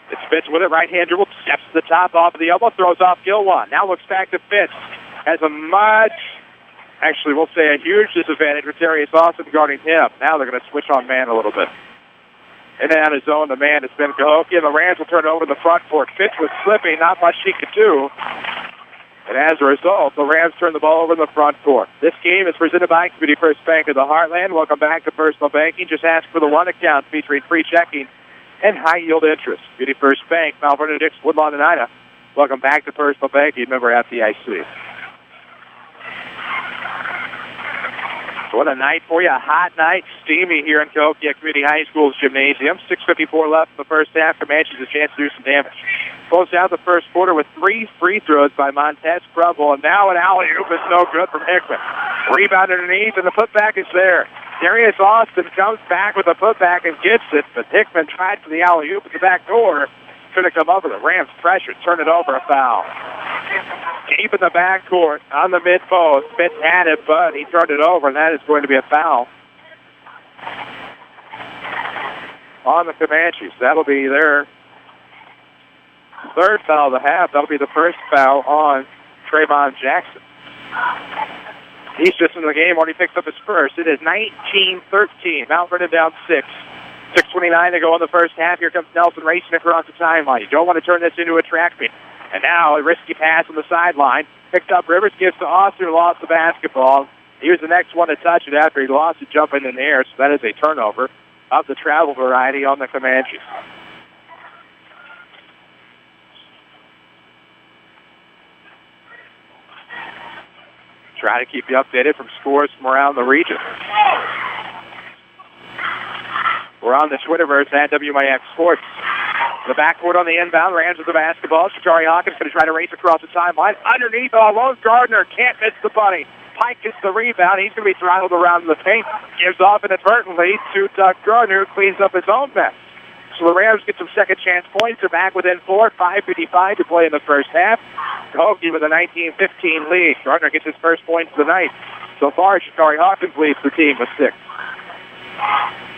It's Fitz with it, right-hand dribble, steps to the top off of the elbow, throws off Gilwan. Now looks back to Fitz. Has a we'll say a huge disadvantage with Darius Austin guarding him. Now they're going to switch on man a little bit. In and out of zone, the man has been Cahokia. The Rams will turn it over to the front court. Fitz was slipping, not much he could do. And as a result, the Rams turn the ball over in the front court. This game is presented by Community First Bank of the Heartland. Welcome back to Personal Banking. Just ask for the one account featuring free checking and high-yield interest. Community First Bank, Mount Vernon, Dix, Woodlawn, and Ida. Welcome back to Personal Banking. Member FDIC. What a night for you. A hot night. Steamy here in Cahokia Community High School's gymnasium. 6:54 left in the first half. Comanches a chance to do some damage. Closed out the first quarter with 3 free throws by Montez Crumble, and now an alley-oop is no good from Hickman. Rebound underneath, and the putback is there. Darius Austin comes back with a putback and gets it, but Hickman tried for the alley-oop at the back door. Couldn't come up with it. Rams pressure, turn it over, a foul. Deep in the backcourt, on the mid-post. Fitz had it, but he turned it over, and that is going to be a foul on the Comanches. That'll be their third foul of the half. That'll be the first foul on Trayvon Jackson. He's just in the game, already picked up his first. It is 19-13. Mount Vernon down 6. 6:29 to go in the first half. Here comes Nelson racing across the timeline. You don't want to turn this into a track meet. And now a risky pass on the sideline. Picked up Rivers, gives to Austin, who lost the basketball. He was the next one to touch it after he lost it jumping in the air, so that is a turnover of the travel variety on the Comanches. Try to keep you updated from scores from around the region. We're on the Twitterverse at WMIX Sports. The backcourt on the inbound. Rams with the basketball. Shakari Hawkins going to try to race across the timeline. Underneath, Lone Gardner can't miss the bunny. Pike gets the rebound. He's going to be throttled around the paint. Gives off inadvertently to Doug Gardner, who cleans up his own mess. So the Rams get some second chance points. They're back within 4. 5:55 to play in the first half. Cahokia with a 19-15 lead. Gardner gets his first points of the night. So far, Shakari Hawkins leads the team with 6.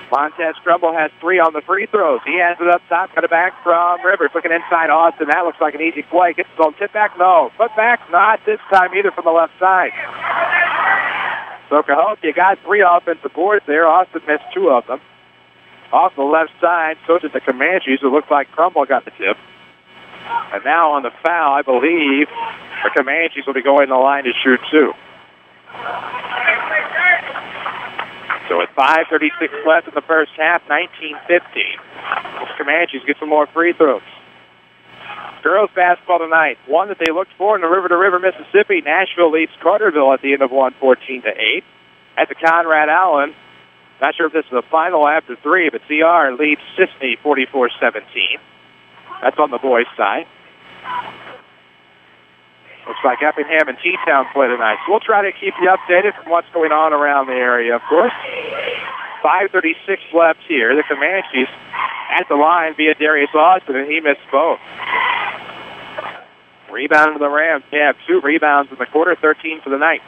Montez Crumble has 3 on the free throws. He has it up top, cut it back from Rivers. Looking inside Austin. That looks like an easy play. Gets his own tip back. No. Put back. Not this time either from the left side. So Cahokia got 3 offensive boards there. Austin missed 2 of them. Off the left side, so did the Comanches. It looked like Crumble got the tip. And now on the foul, I believe the Comanches will be going to the line to shoot 2. So with 5:36 left in the first half, 19-15. The Comanches get some more free throws. Girls basketball tonight, one that they looked for in the river-to-river Mississippi. Nashville leads Carterville at the end of one, 14-8. At the Conrad Allen, not sure if this is the final after 3, but CR leads Sisney 44-17. That's on the boys' side. Looks like Effingham and T-Town play tonight. So we'll try to keep you updated from what's going on around the area, of course. 5:36 left here. The Comanches at the line via Darius Austin, and he missed both. Rebound to the Rams. They have 2 rebounds in the quarter, 13 for the night.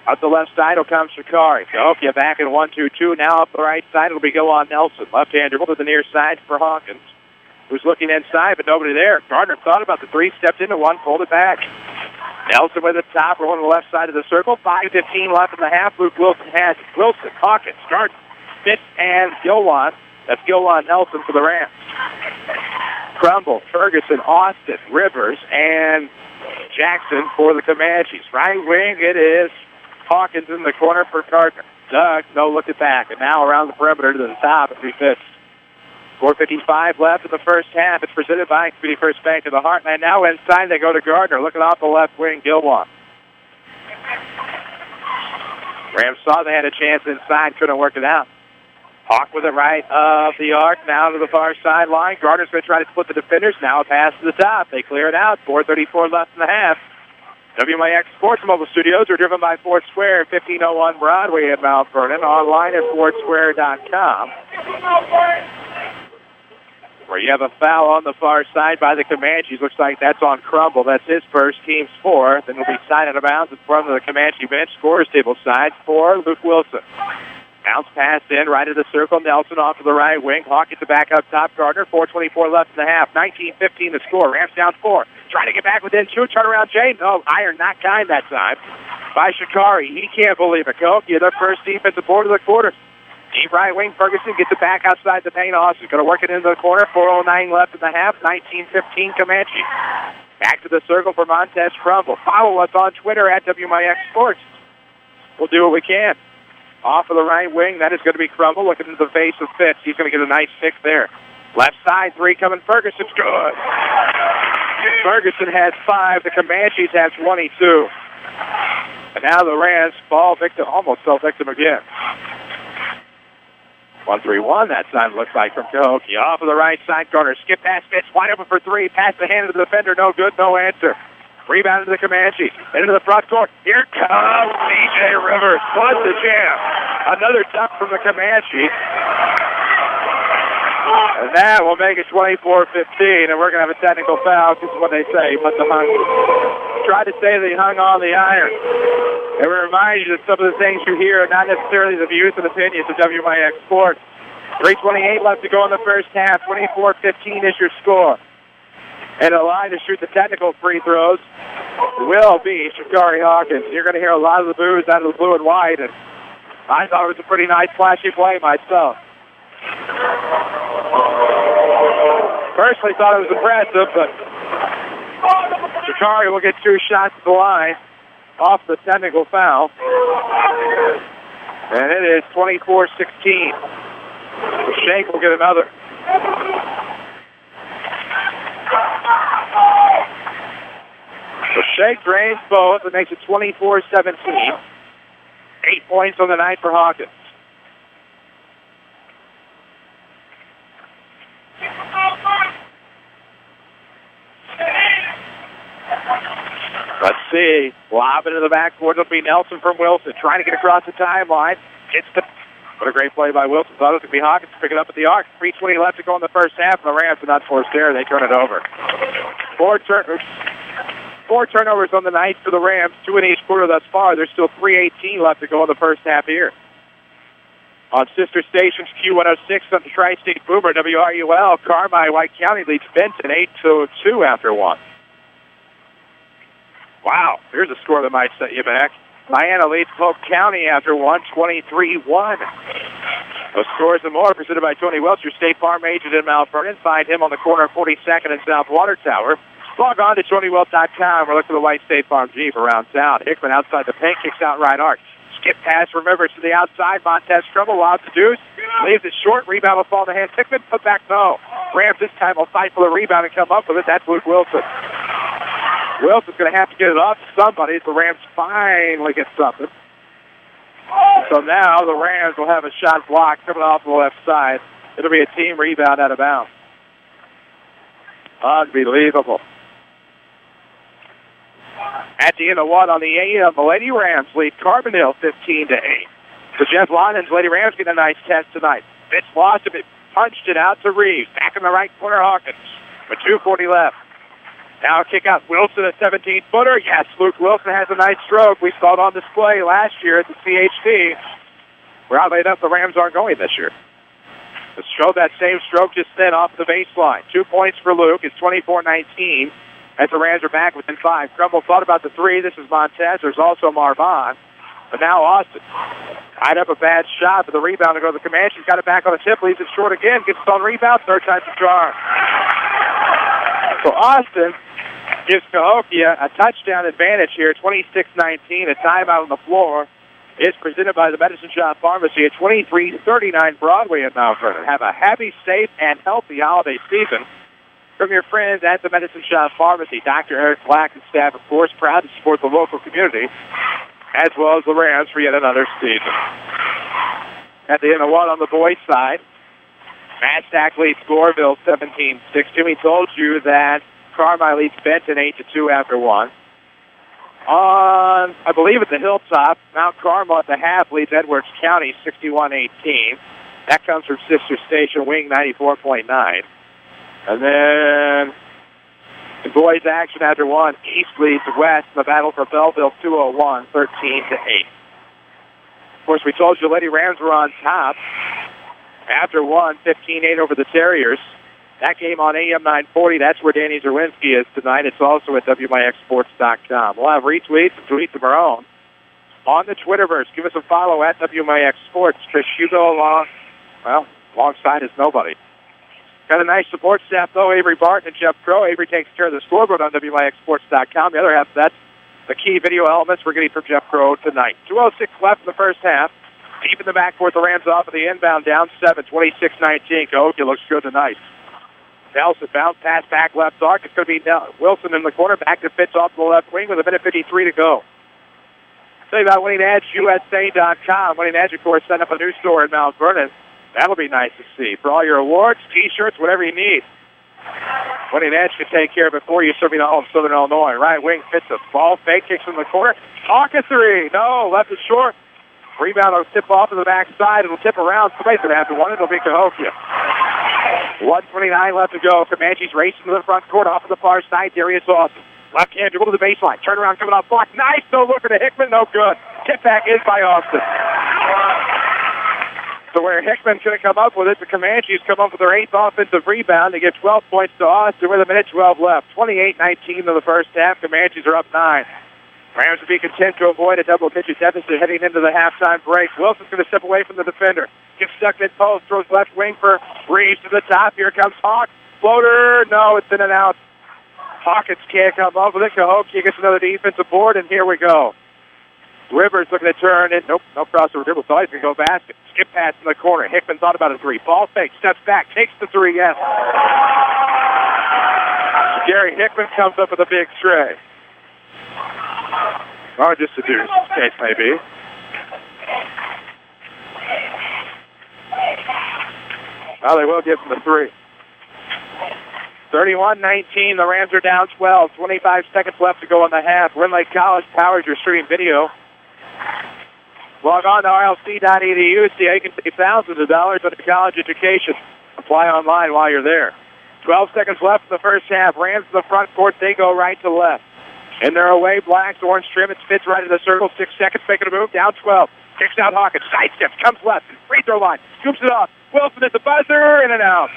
Up the left side will come Shakari. Cahokia back in 1-2-2. Now up the right side, it'll be Gilwan Nelson. Left-hand dribble to the near side for Hawkins, who's looking inside, but nobody there. Gardner thought about the 3, stepped into 1, pulled it back. Nelson with the top, rolling to the left side of the circle. 5:15 left in the half. Luke Wilson has it. Wilson, Hawkins, Gardner, Fitz, and Gilwan. That's Gilwan Nelson for the Rams. Crumble, Ferguson, Austin, Rivers, and Jackson for the Comanches. Right wing, it is Hawkins in the corner for Gardner. Doug, no look at back. And now around the perimeter to the top, it'll be Fitz. 4:55 left in the first half. It's presented by Community First Bank of the Heartland. Now inside they go to Gardner. Looking off the left wing, Gilwan. Rams saw they had a chance inside. Couldn't work it out. Hawk with it right of the arc. Now to the far sideline. Gardner's going to try to split the defenders. Now a pass to the top. They clear it out. 4:34 left in the half. WMIX Sports Mobile Studios are driven by Ford Square, 1501 Broadway in Mount Vernon. Online at FordSquare.com. where you have a foul on the far side by the Comanches. Looks like that's on Crumble. That's his first, team's fourth, and will be side out of bounds in front of the Comanche bench. Scores table side for Luke Wilson. Bounce pass in, right of the circle. Nelson off to the right wing. Hawk gets it back up top. Gardner, 4:24 left in the half. 19-15 the score. Rams down 4. Trying to get back within 2. Turnaround Jay. No, iron not kind that time by Shikari. He can't believe it. Cahokia, their first defensive board of the quarter. Deep right wing. Ferguson gets it back outside the paint. Austin going to work it into the corner. 4:09 left in the half. 19-15 Comanche. Back to the circle for Montez Crumble. Follow us on Twitter at WMIX Sports. We'll do what we can. Off of the right wing, that is going to be Crumble looking into the face of Fitz. He's going to get a nice pick there. Left side, 3 coming. Ferguson's good. Ferguson has 5. The Comanches have 22. And now the Rams fall victim, almost fell victim again. 1-3-1, that time looks like from Cahokia. Off of the right side corner, skip past Fitz, wide open for 3. Pass the hand of the defender, no good, no answer. Rebound to the Comanches. Into the front court. Here comes C.J. Rivers. What the jam. Another duck from the Comanches. And that will make it 24-15, and we're going to have a technical foul. This is what they say. He must have hung. Tried to say that he hung on the iron. And we remind you that some of the things you hear are not necessarily the views and opinions of WMIX Sports. 3:28 left to go in the first half. 24-15 is your score. And a line to shoot the technical free throws will be Shikari Hawkins. You're going to hear a lot of the boos out of the blue and white, and I thought it was a pretty nice, flashy play myself. Personally thought it was impressive, but Shikari will get 2 shots at the line off the technical foul. And it is 24-16. Shake will get another. So Shake drains both. It makes it 24-17. 8 points on the night for Hawkins. Let's see. Lob into the backcourt. It'll be Nelson from Wilson. Trying to get across the timeline. What a great play by Wilson. Thought it was going to be Hawkins to pick it up at the arc. 3:20 left to go in the first half. And the Rams are not forced there. They turn it over. 4 turnovers on the night for the Rams. 2 in each quarter thus far. There's still 3:18 left to go in the first half here. On sister stations, Q106 on the Tri-State Boomer, WRUL, Carmi, White County leads Benton 8-2 after 1. Wow, here's a score that might set you back. Diana leads Polk County after 1, 23-1. Those scores and more presented by Tony Welch, your State Farm agent in Mount Vernon. Find him on the corner of 42nd and South Water Tower. Log on to TonyWelch.com or look for the white State Farm Jeep around town. Hickman outside the paint, kicks out right arc. Skip pass from Rivers to the outside. Montez Crumble, lobs the deuce. Leaves it short. Rebound will fall in the hand. Hickman, put back, no. Rams this time will fight for the rebound and come up with it. That's Luke Wilson. Wilson's going to have to get it off to somebody. The Rams finally get something. So now the Rams will have a shot blocked coming off the left side. It'll be a team rebound out of bounds. Unbelievable. At the end of 1 on the AM, the Lady Rams lead Carbondale 15-8. So Jeff Lyons, Lady Rams get a nice test tonight. Fitz lost it, punched it out to Reeves. Back in the right corner, Hawkins. With 2:40 left. Now a kick out. Wilson, a 17-footer. Yes, Luke Wilson has a nice stroke. We saw it on display last year at the CHT. We're out laid up. The Rams aren't going this year. Let's show that same stroke just then off the baseline. 2 points for Luke. It's 24-19. As the Rams are back within 5. Crumble thought about the 3. This is Montez. There's also Marvon. But now Austin. Tied up a bad shot, but the rebound to go to the Comanches. Got it back on the tip. Leaves it short again. Gets it on rebound. 3rd time's the charm. So Austin gives Cahokia a touchdown advantage here. 26-19. A timeout on the floor is presented by the Medicine Shop Pharmacy at 2339 Broadway in Mount Vernon. Have a happy, safe, and healthy holiday season from your friends at the Medicine Shop Pharmacy. Dr. Eric Black and staff, of course, proud to support the local community, as well as the Rams for yet another season. At the end of 1 on the boys' side, Matt Stack leads Goreville 17-6. Jimmy told you that Carmi leads Benton 8-2 after 1. On, I believe at the Hilltop, Mount Carmel at the half leads Edwards County 61-18. That comes from Sister Station Wing 94.9. And then the boys' action after one. East leads West in the battle for Belleville 201, 13-8. Of course, we told you Lady Rams were on top. After one, 15-8 over the Terriers. That game on AM 940, that's where Danny Zerwinski is tonight. It's also at WMIXsports.com. We'll have retweets and tweets of our own on the Twitterverse. Give us a follow at WMIX Sports. Chris Hugo alongside is nobody. Got a nice support staff, though. Avery Barton and Jeff Crow. Avery takes care of the scoreboard on WMIXsports.com. The other half, that's the key video elements we're getting from Jeff Crow tonight. 2:06 left in the first half. Deep in the backcourt, the Rams off of the inbound, down 7, 26-19. Cahokia looks good tonight. Nelson bounce pass back left arc. It's going to be Wilson in the corner. Back to Fitz off the left wing with a minute 53 to go. Tell you about WinningEdgeUSA.com. Winning Edge, of course, set up a new store in Mount Vernon. That'll be nice to see. For all your awards, T-shirts, whatever you need. Winning Edge can take care of it for you, serving all of Southern Illinois. Right wing Fitz a ball fake, kicks from the corner. Hawk a three. No, left it short. Rebound will tip off to the backside. It'll tip around. Somebody's going to have to win it. It'll be Cahokia. 1:29 left to go. Comanches racing to the front court off of the far side. Darius Austin. Left hand dribble to the baseline. Turnaround coming off block. Nice. No looker to Hickman. No good. Tip back is by Austin. So where Hickman could have come up with it, the Comanches come up with their 8th offensive rebound. They get 12 points to Austin with a minute 12 left. 28-19 in the first half. Comanches are up 9. Rams would be content to avoid a double-digit deficit heading into the halftime break. Wilson's going to step away from the defender. Gets stuck in post, throws left wing for Reeves to the top. Here comes Hawk. Floater. No, it's in and out. Hawkins can't come up with it. Cahokia gets another defensive board, and here we go. Rivers looking to turn it. Nope, no crossover dribble. So he's going to go basket. Skip pass in the corner. Hickman thought about a three. Ball fake. Steps back. Takes the three. Yes. Gary Hickman comes up with a big tray. Or just a deuce, case may be. Well, they will give him the three. 31-19, the Rams are down 12. 25 seconds left to go in the half. Lynn Lake College powers your stream video. Log on to rlc.edu. See how you can save thousands of dollars on your college education. Apply online while you're there. 12 seconds left in the first half. Rams in the front court. They go right to left. And they're away. Blacks, orange trim. It fits right in the circle. 6 seconds. Making a move. Down 12. Kicks out Hawkins. Sidesteps. Comes left. Free throw line. Scoops it off. Wilson at the buzzer. In and out.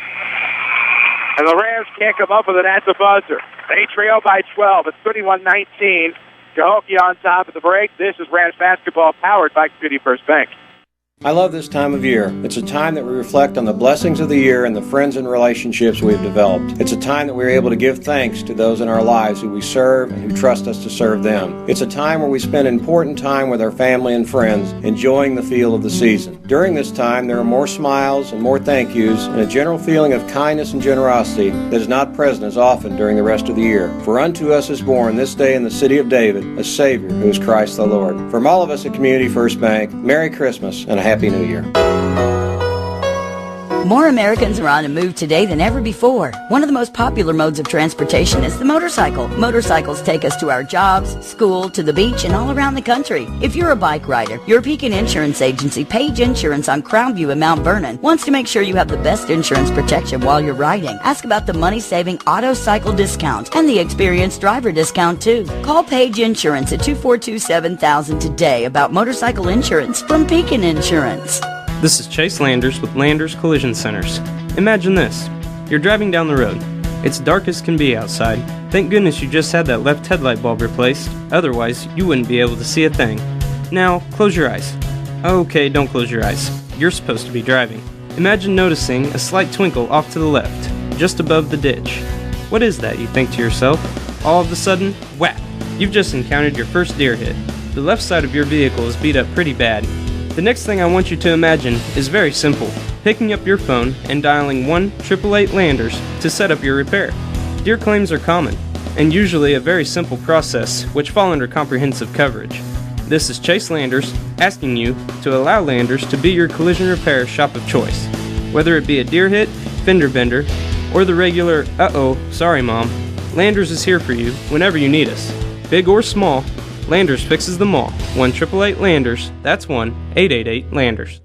And the Rams can't come up with it at the buzzer. They trail by 12. It's 31-19. Cahokia on top of the break. This is Rams basketball powered by Community First Bank. I love this time of year. It's a time that we reflect on the blessings of the year and the friends and relationships we've developed. It's a time that we're able to give thanks to those in our lives who we serve and who trust us to serve them. It's a time where we spend important time with our family and friends, enjoying the feel of the season. During this time, there are more smiles and more thank yous and a general feeling of kindness and generosity that is not present as often during the rest of the year. For unto us is born this day in the city of David a Savior who is Christ the Lord. From all of us at Community First Bank, Merry Christmas and a Happy New Year. More Americans are on a move today than ever before. One of the most popular modes of transportation is the motorcycle. Motorcycles take us to our jobs, school, to the beach, and all around the country. If you're a bike rider, your Pekin Insurance Agency, Page Insurance on Crownview in Mount Vernon, wants to make sure you have the best insurance protection while you're riding. Ask about the money-saving auto cycle discount and the experienced driver discount, too. Call Page Insurance at 242-7000 today about motorcycle insurance from Pekin Insurance. This is Chase Landers with Landers Collision Centers. Imagine this. You're driving down the road. It's dark as can be outside. Thank goodness you just had that left headlight bulb replaced. Otherwise, you wouldn't be able to see a thing. Now, close your eyes. Okay, don't close your eyes. You're supposed to be driving. Imagine noticing a slight twinkle off to the left, just above the ditch. What is that, you think to yourself? All of a sudden, whap! You've just encountered your first deer hit. The left side of your vehicle is beat up pretty bad. The next thing I want you to imagine is very simple. Picking up your phone and dialing 1-888-LANDERS to set up your repair. Deer claims are common, and usually a very simple process which fall under comprehensive coverage. This is Chase Landers asking you to allow Landers to be your collision repair shop of choice. Whether it be a deer hit, fender bender, or the regular, uh-oh, sorry mom, Landers is here for you whenever you need us. Big or small, Landers fixes them all. 1-888-LANDERS. That's 1-888-LANDERS.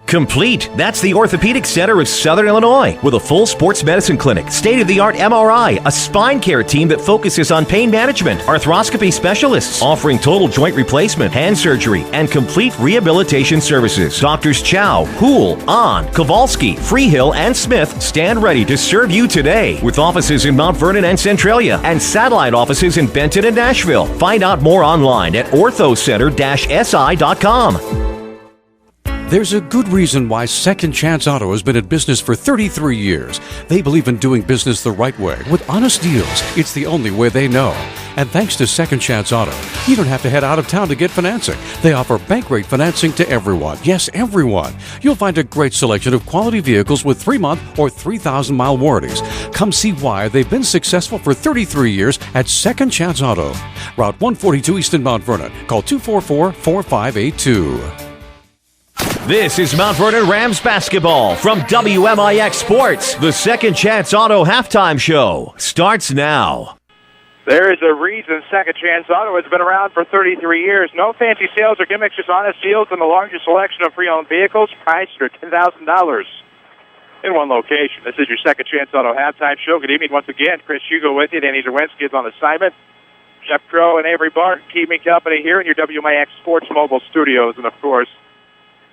Complete. That's the Orthopedic Center of Southern Illinois with a full sports medicine clinic, state-of-the-art MRI, a spine care team that focuses on pain management, arthroscopy specialists offering total joint replacement, hand surgery, and complete rehabilitation services. Doctors Chow, Hool, Ahn, Kowalski, Freehill, and Smith stand ready to serve you today with offices in Mount Vernon and Centralia and satellite offices in Benton and Nashville. Find out more online at orthocenter-si.com. There's a good reason why Second Chance Auto has been in business for 33 years. They believe in doing business the right way, with honest deals. It's the only way they know. And thanks to Second Chance Auto, you don't have to head out of town to get financing. They offer bank rate financing to everyone. Yes, everyone. You'll find a great selection of quality vehicles with 3-month or 3,000-mile warranties. Come see why they've been successful for 33 years at Second Chance Auto. Route 142 East in Mount Vernon. Call 244-4582. This is Mount Vernon Rams basketball from WMIX Sports. The Second Chance Auto halftime show starts now. There is a reason Second Chance Auto has been around for 33 years. No fancy sales or gimmicks, just honest deals and the largest selection of pre-owned vehicles priced at $10,000 in one location. This is your Second Chance Auto halftime show. Good evening once again. Chris Hugo with you. Danny Derwinski is on assignment. Jeff Crow and Avery Barton keeping company here in your WMIX Sports Mobile Studios. And, of course,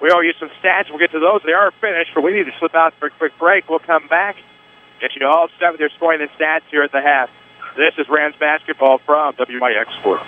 we owe you some stats. We'll get to those. They are finished, but we need to slip out for a quick break. We'll come back, get you all set with your scoring and stats here at the half. This is Rams basketball from WMIX Sports.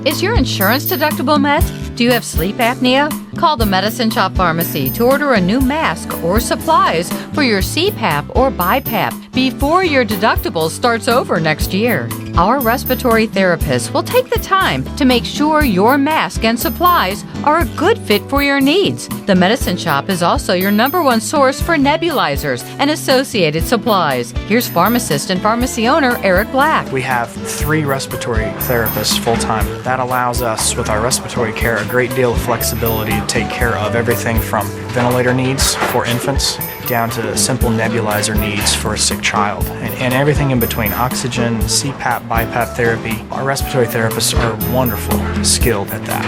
Is your insurance deductible met? Do you have sleep apnea? Call the Medicine Shop Pharmacy to order a new mask or supplies for your CPAP or BiPAP before your deductible starts over next year. Our respiratory therapists will take the time to make sure your mask and supplies are a good fit for your needs. The Medicine Shop is also your #1 source for nebulizers and associated supplies. Here's pharmacist and pharmacy owner Eric Black. We have 3 respiratory therapists full-time. That allows us, with our respiratory care, a great deal of flexibility to take care of everything from ventilator needs for infants down to simple nebulizer needs for a sick child, and everything in between: oxygen, CPAP, BiPAP therapy. Our respiratory therapists are wonderful, skilled at that.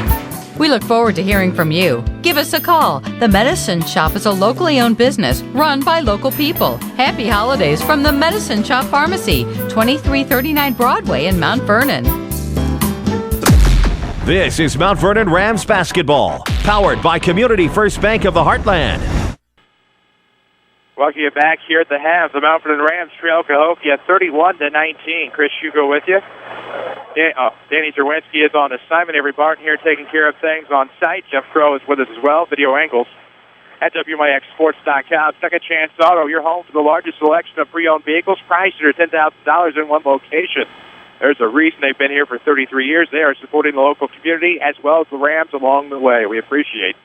We look forward to hearing from you. Give us a call. The Medicine Shop is a locally owned business run by local people. Happy holidays from the Medicine Shop Pharmacy, 2339 Broadway in Mount Vernon. This is Mount Vernon Rams basketball, powered by Community First Bank of the Heartland. Welcome you back here at the half. The Mount Vernon Rams trail Cahokia 31-19. Chris Hugo with you. Danny Derwinski is on assignment. Avery Barton here taking care of things on site. Jeff Crow is with us as well. Video angles at WMIXSports.com. Second Chance Auto, your home for the largest selection of pre-owned vehicles priced at $10,000 in one location. There's a reason they've been here for 33 years. They are supporting the local community as well as the Rams along the way. We appreciate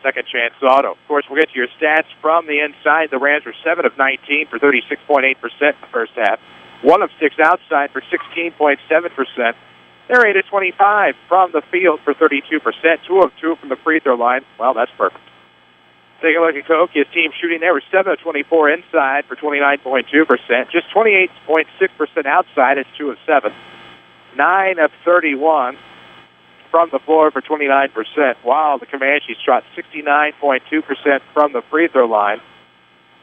Second Chance Auto. Of course, we'll get to your stats from the inside. The Rams were 7 of 19 for 36.8% in the first half. 1 of 6 outside for 16.7%. They're 8 of 25 from the field for 32%. 2 of 2 from the free throw line. Well, that's perfect. Take a look at Cahokia's team shooting. They were 7 of 24 inside for 29.2%. Just 28.6% outside. It's 2 of 7. 9 of 31 from the floor for 29%, while the Comanches shot 69.2% from the free throw line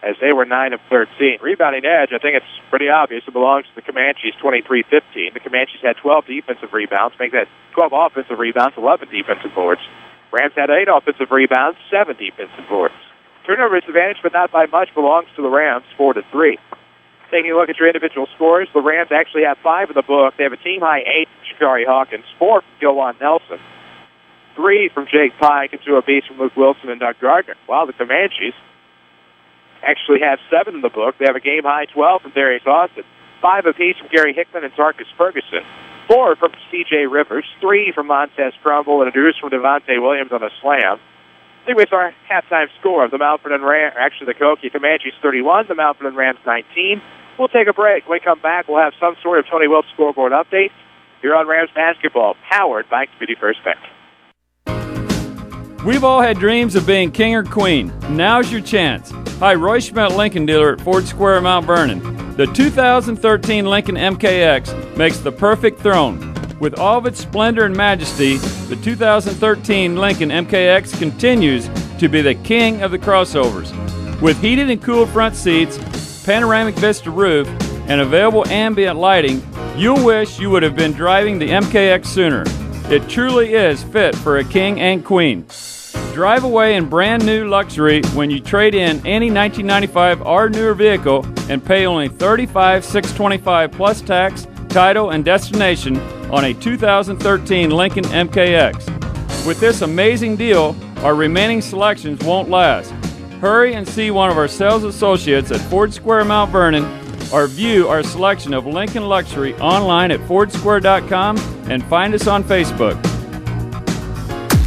as they were 9 of 13. Rebounding edge, I think it's pretty obvious. It belongs to the Comanches, 23-15. The Comanches had 12 defensive rebounds, make that 12 offensive rebounds, 11 defensive boards. Rams had 8 offensive rebounds, 7 defensive boards. Turnover advantage, but not by much, belongs to the Rams, 4-3. Taking a look at your individual scores, the Rams actually have 5 in the book. They have a team-high 8 from Shakari Hawkins, 4 from Gilwan Nelson, 3 from Jake Pike, and 2 apiece from Luke Wilson and Doug Gardner. While the Comanches actually have 7 in the book. They have a game-high 12 from Darius Austin, 5 apiece from Gary Hickman and Tarkus Ferguson, 4 from C.J. Rivers, 3 from Montez Crumble, and a deuce from Devontae Williams on a slam. I think it's our halftime score of the Mount Vernon Rams, actually the Cahokia Comanches 31, the Mount Vernon Rams 19. We'll take a break. When we come back, we'll have some sort of Tony Wilkes scoreboard update here on Rams basketball, powered by Community First Bank. We've all had dreams of being king or queen. Now's your chance. Hi, Roy Schmidt Lincoln Dealer at Ford Square, Mount Vernon. The 2013 Lincoln MKX makes the perfect throne. With all of its splendor and majesty, the 2013 Lincoln MKX continues to be the king of the crossovers. With heated and cooled front seats, panoramic vista roof, and available ambient lighting, you'll wish you would have been driving the MKX sooner. It truly is fit for a king and queen. Drive away in brand new luxury when you trade in any 1995 or newer vehicle and pay only $35,625 plus tax, title, and destination on a 2013 Lincoln MKX. With this amazing deal, our remaining selections won't last. Hurry and see one of our sales associates at Ford Square Mount Vernon or view our selection of Lincoln Luxury online at fordsquare.com and find us on Facebook.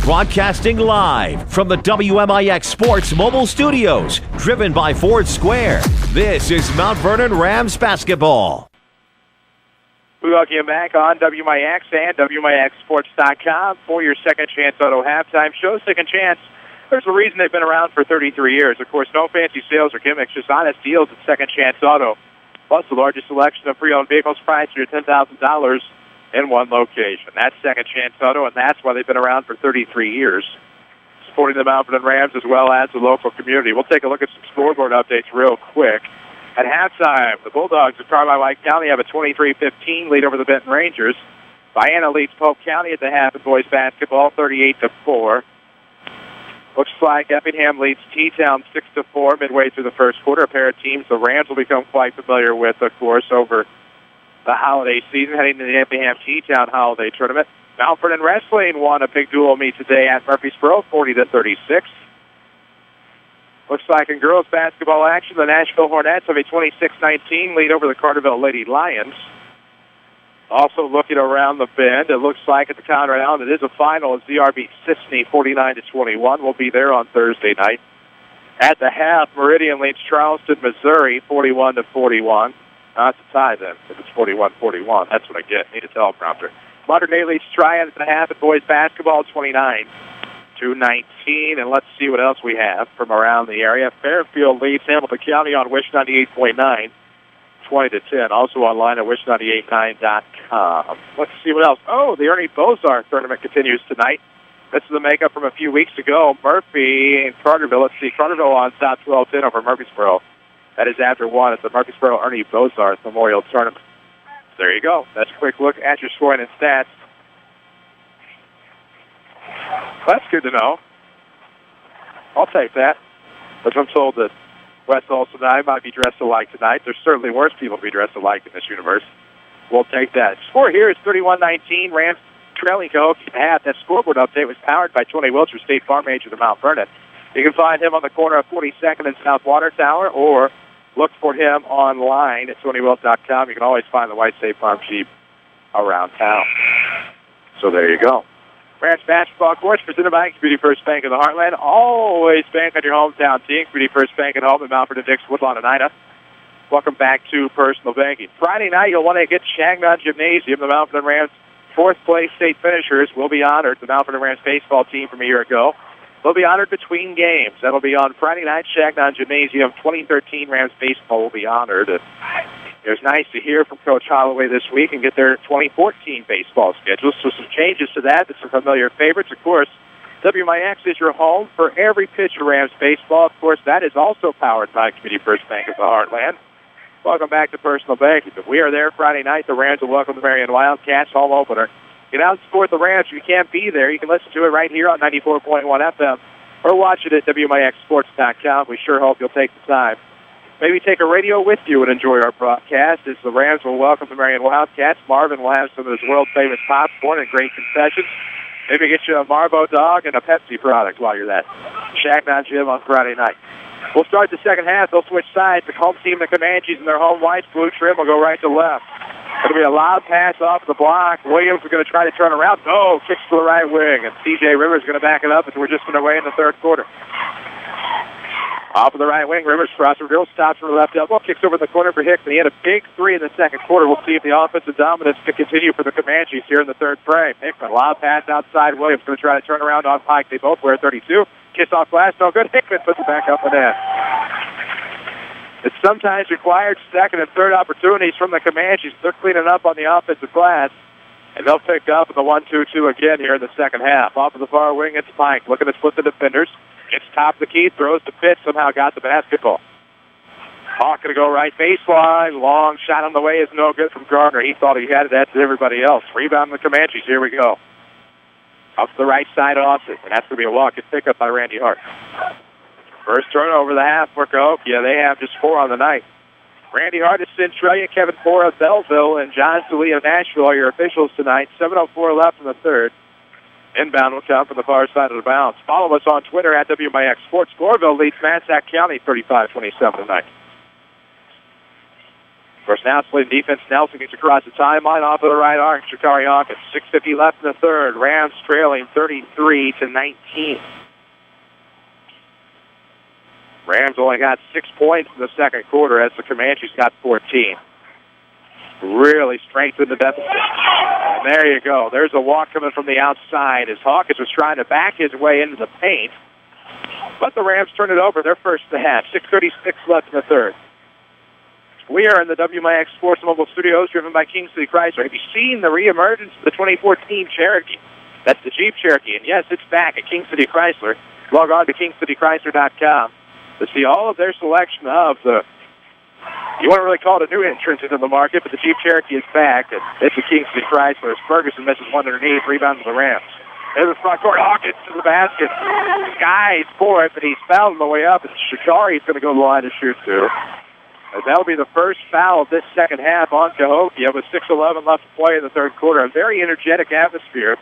Broadcasting live from the WMIX Sports Mobile Studios, driven by Ford Square. This is Mount Vernon Rams basketball. We welcome you back on WMIX and WMIXSports.com for your Second Chance Auto halftime show. Second Chance, there's a reason they've been around for 33 years. Of course, no fancy sales or gimmicks, just honest deals at Second Chance Auto. Plus the largest selection of pre-owned vehicles priced under $10,000 in one location. That's Second Chance Auto, and that's why they've been around for 33 years, supporting the Mount Vernon Rams as well as the local community. We'll take a look at some scoreboard updates real quick. At halftime, the Bulldogs of Carmi-White County have a 23-15 lead over the Benton Rangers. Vienna leads Polk County at the half in boys basketball, 38-4. Looks like Effingham leads T-Town 6-4 midway through the first quarter. A pair of teams the Rams will become quite familiar with, of course, over the holiday season, heading to the Effingham T-Town Holiday Tournament. Mount Vernon Wrestling won a big dual meet today at Murfreesboro, 40-36. Looks like in girls basketball action, the Nashville Hornets have a 26-19 lead over the Carterville Lady Lions. Also looking around the bend, it looks like at the Conrad Allen, it is a final as ZR beats Sisney 49-21. We'll be there on Thursday night. At the half, Meridian leads Charleston, Missouri 41-41. It's a tie then. If it's 41-41, that's what I get. Need a teleprompter. Modern Day leads Triad at the half at boys basketball 29-19. And let's see what else we have from around the area. Fairfield leads Hamilton County on Wish 98.9, 20-10. Also online at wish989.com. Let's see what else. Oh, the Ernie Bozar tournament continues tonight. This is the makeup from a few weeks ago. Murphy and Carterville. Let's see. Carterville on South 12-10 over Murfreesboro. That is after one at the Murfreesboro Ernie Bozarth Memorial Tournament. There you go. That's a quick look at your scoring and stats. That's good to know. I'll take that. But I'm told that Wes Olson and I might be dressed alike tonight. There's certainly worse people to be dressed alike in this universe. We'll take that. Score here is 31-19. Rams trailing Cahokia half. That scoreboard update was powered by Tony Wilcher, State Farm Agent of Mount Vernon. You can find him on the corner of 42nd and South Water Tower, or look for him online at TonyWilt.com. You can always find the white State Farm Jeep around town. So there you go. Rams basketball course presented by Community First Bank of the Heartland. Always bank on your hometown team. Community First Bank at home in Mount Vernon, Dix, Woodlawn, and Ida. Welcome back to Personal Banking. Friday night, you'll want to get to Chagnon Gymnasium. The Mount Vernon Rams fourth-place state finishers will be honored. The Mount Vernon Rams baseball team from a year ago. They'll be honored between games. That'll be on Friday night, Chagnon Gymnasium. 2013 Rams baseball will be honored. It was nice to hear from Coach Holloway this week and get their 2014 baseball schedule. So some changes to that. Some familiar favorites. Of course, WMIX is your home for every pitch of Rams baseball. Of course, that is also powered by Community First Bank of the Heartland. Welcome back to Personal Banking. If we are there Friday night, the Rams will welcome the Marion Wildcats home opener. Get out and support the Rams. If you can't be there, you can listen to it right here on 94.1 FM or watch it at WMIXSports.com. We sure hope you'll take the time. Maybe take a radio with you and enjoy our broadcast as the Rams will welcome the Marion Wildcats. Marvin will have some of his world-famous popcorn and great concessions. Maybe get you a Marbo dog and a Pepsi product while you're at Chagnon Gym on Friday night. We'll start the second half. They'll switch sides. The home team, the Comanches, in their home white blue trim will go right to left. It'll be a loud pass off the block. Williams is going to try to turn around. No, kicks to the right wing. And C.J. Rivers is going to back it up as we're just underway in the third quarter. Off of the right wing, Rivers crosses real stops from the left elbow, kicks over the corner for Hicks, and he had a big three in the second quarter. We'll see if the offensive dominance can continue for the Comanches here in the third frame. Hickman, loud pass outside. Williams going to try to turn around on Pike. They both wear 32. Kiss off glass, no good. Hickman puts it back up the net. It's sometimes required second and third opportunities from the Comanches. They're cleaning up on the offensive glass, and they'll pick up in the 1-2-2 again here in the second half. Off of the far wing, it's Pike looking to split the defenders. It's top of the key, throws to pitch, somehow got the basketball. Hawk going to go right baseline. Long shot on the way is no good from Gardner. He thought he had it, that's everybody else. Rebound the Comanches. Here we go. Up to the right side, Austin. And that's going to be a walk and pick up by Randy Hart. First turnover of the half for Cahokia. They have just 4 on the night. Randy Hart of Centralia, Kevin Ford of Belleville, and John Lee of Nashville are your officials tonight. 7:04 left in the third. Inbound will come from the far side of the bounds. Follow us on Twitter at WMIX Sports. Goreville leads Mansack County 35-27 tonight. First now, splitting defense. Nelson gets across the timeline off of the right arc. Shikari Hawkins. 6:50 left in the third. Rams trailing 33-19. Rams only got 6 points in the second quarter as the Comanches got 14. Really strengthened the deficit. And there you go. There's a walk coming from the outside as Hawkins was trying to back his way into the paint. But the Rams turned it over. Their first to half. 6:36 left in the third. We are in the WMIX Sports Mobile Studios driven by King City Chrysler. Have you seen the reemergence of the 2014 Cherokee? That's the Jeep Cherokee. And yes, it's back at King City Chrysler. Log on to KingCityChrysler.com to see all of their selection of the, you want to really call it a new entrance into the market, but the Jeep Cherokee is back. And it's a King City Chrysler. As Ferguson misses one underneath, rebound to the Rams. There's the front court. Hawkins to the basket. Skies for it, but he's fouled on the way up. And Shikari's going to go to the line to shoot too. As that'll be the first foul of this second half on Cahokia with 6:11 left to play in the third quarter. A very energetic atmosphere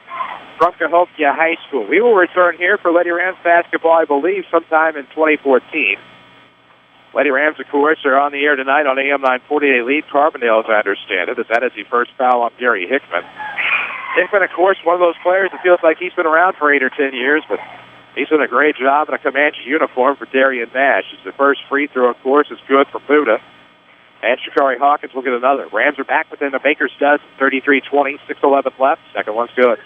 from Cahokia High School. We will return here for Lady Rams basketball, I believe, sometime in 2014. Lady Rams, of course, are on the air tonight on AM 940. They lead Carbondale, as I understand it, as that is the first foul on Gary Hickman. Hickman, of course, one of those players that feels like he's been around for 8 or 10 years, but he's done a great job in a Comanche uniform for Darian Nash. It's the first free throw, of course, is good for Buda. And Shikari Hawkins will get another. Rams are back within the Baker's dozen. 33-20, 6:11 left. Second one's good.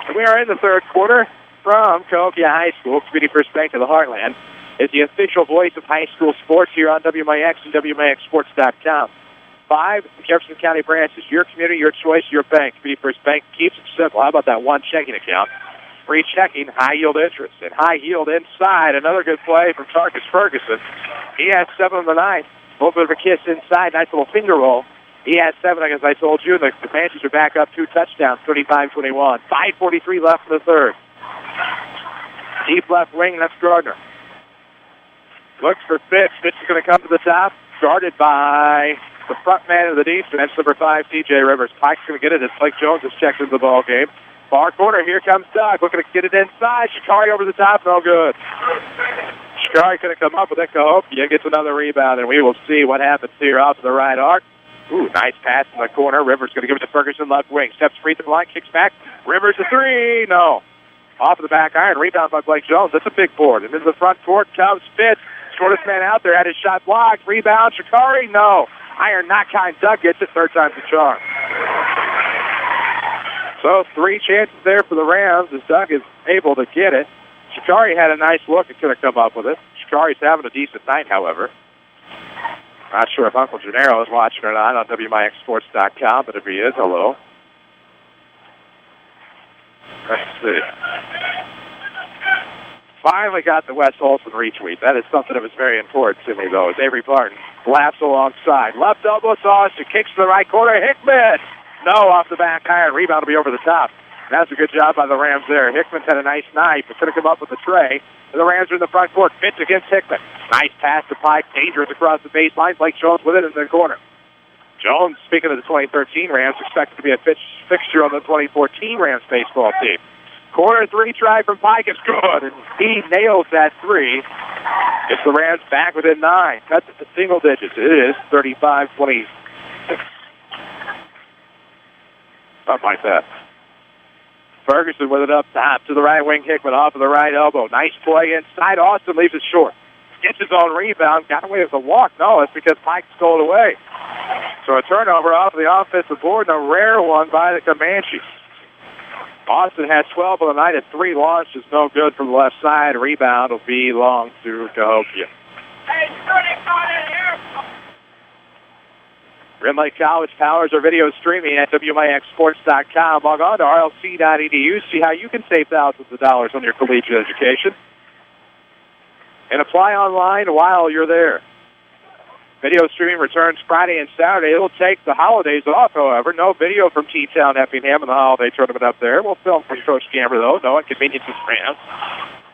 And we are in the third quarter from Cahokia High School. Community First Bank of the Heartland is the official voice of high school sports here on WMIX and WMIXsports.com. 5 Jefferson County branches. Your community, your choice, your bank. Community First Bank keeps it simple. How about that one checking account? Free checking, high-yield interest. And high-yield inside, another good play from Tarkus Ferguson. He has 7 on the night. A little bit of a kiss inside, nice little finger roll. He has 7, as I told you. The Comanches are back up 2 touchdowns, 35-21. 5:43 left in the third. Deep left wing, that's Gardner. Looks for Fitz. Fitz is going to come to the top. Guarded by the front man of the defense, number 5, T.J. Rivers. Pike's going to get it as Blake Jones has checked into the ball game. Far corner, here comes Doug. Looking to get it inside. Shikari over the top, no good. Shikari going to come up with it. Cahokia gets another rebound, and we will see what happens here off to the right arc. Ooh, nice pass in the corner. Rivers going to give it to Ferguson, left wing. Steps free to the line, kicks back. Rivers a 3, no. Off of the back iron, rebound by Blake Jones. That's a big board. And into the front court comes Fitz. Shortest man out there had his shot blocked. Rebound, Shikari, no. Iron not kind. Doug gets it, third time's the charm. So 3 chances there for the Rams as Doug is able to get it. Shikari had a nice look and could have come up with it. Shikari's having a decent night, however. Not sure if Uncle Gennaro is watching or not on WMIXsports.com, but if he is, hello. Let's see. Finally got the Wes Olson retweet. That is something that was very important to me, though, as Avery Barton laughs alongside. Left elbow toss, kicks to the right corner. Hickman! No, off the back iron. Rebound will be over the top. That's a good job by the Rams there. Hickman's had a nice night, but couldn't come up with the tray. And the Rams are in the front court. Fitz against Hickman. Nice pass to Pike. Dangerous across the baseline. Blake Jones with it in the corner. Jones, speaking of the 2013 Rams, expected to be a fixture on the 2014 Rams baseball team. Corner 3 try from Pike is good, and he nails that 3. It's the Rams back within 9. Cuts it to single digits. It is 35-26. Something like that. Ferguson with it up top to the right wing. Hickman off of the right elbow. Nice play inside. Austin leaves it short. Gets his own rebound. Got away with a walk. No, it's because Pike stole it away. So a turnover off of the offensive board and a rare one by the Comanches. Austin has 12 on the night at 3 launches. No good from the left side. Rebound will belong to Cahokia. Rim Lake College powers our video streaming at WMIXsports.com. Log on to RLC.edu. See how you can save thousands of dollars on your collegiate education. And apply online while you're there. Video streaming returns Friday and Saturday. It'll take the holidays off, however. No video from T-Town Effingham in the holiday tournament up there. We'll film from Coach Gamber, though. No inconveniences for him.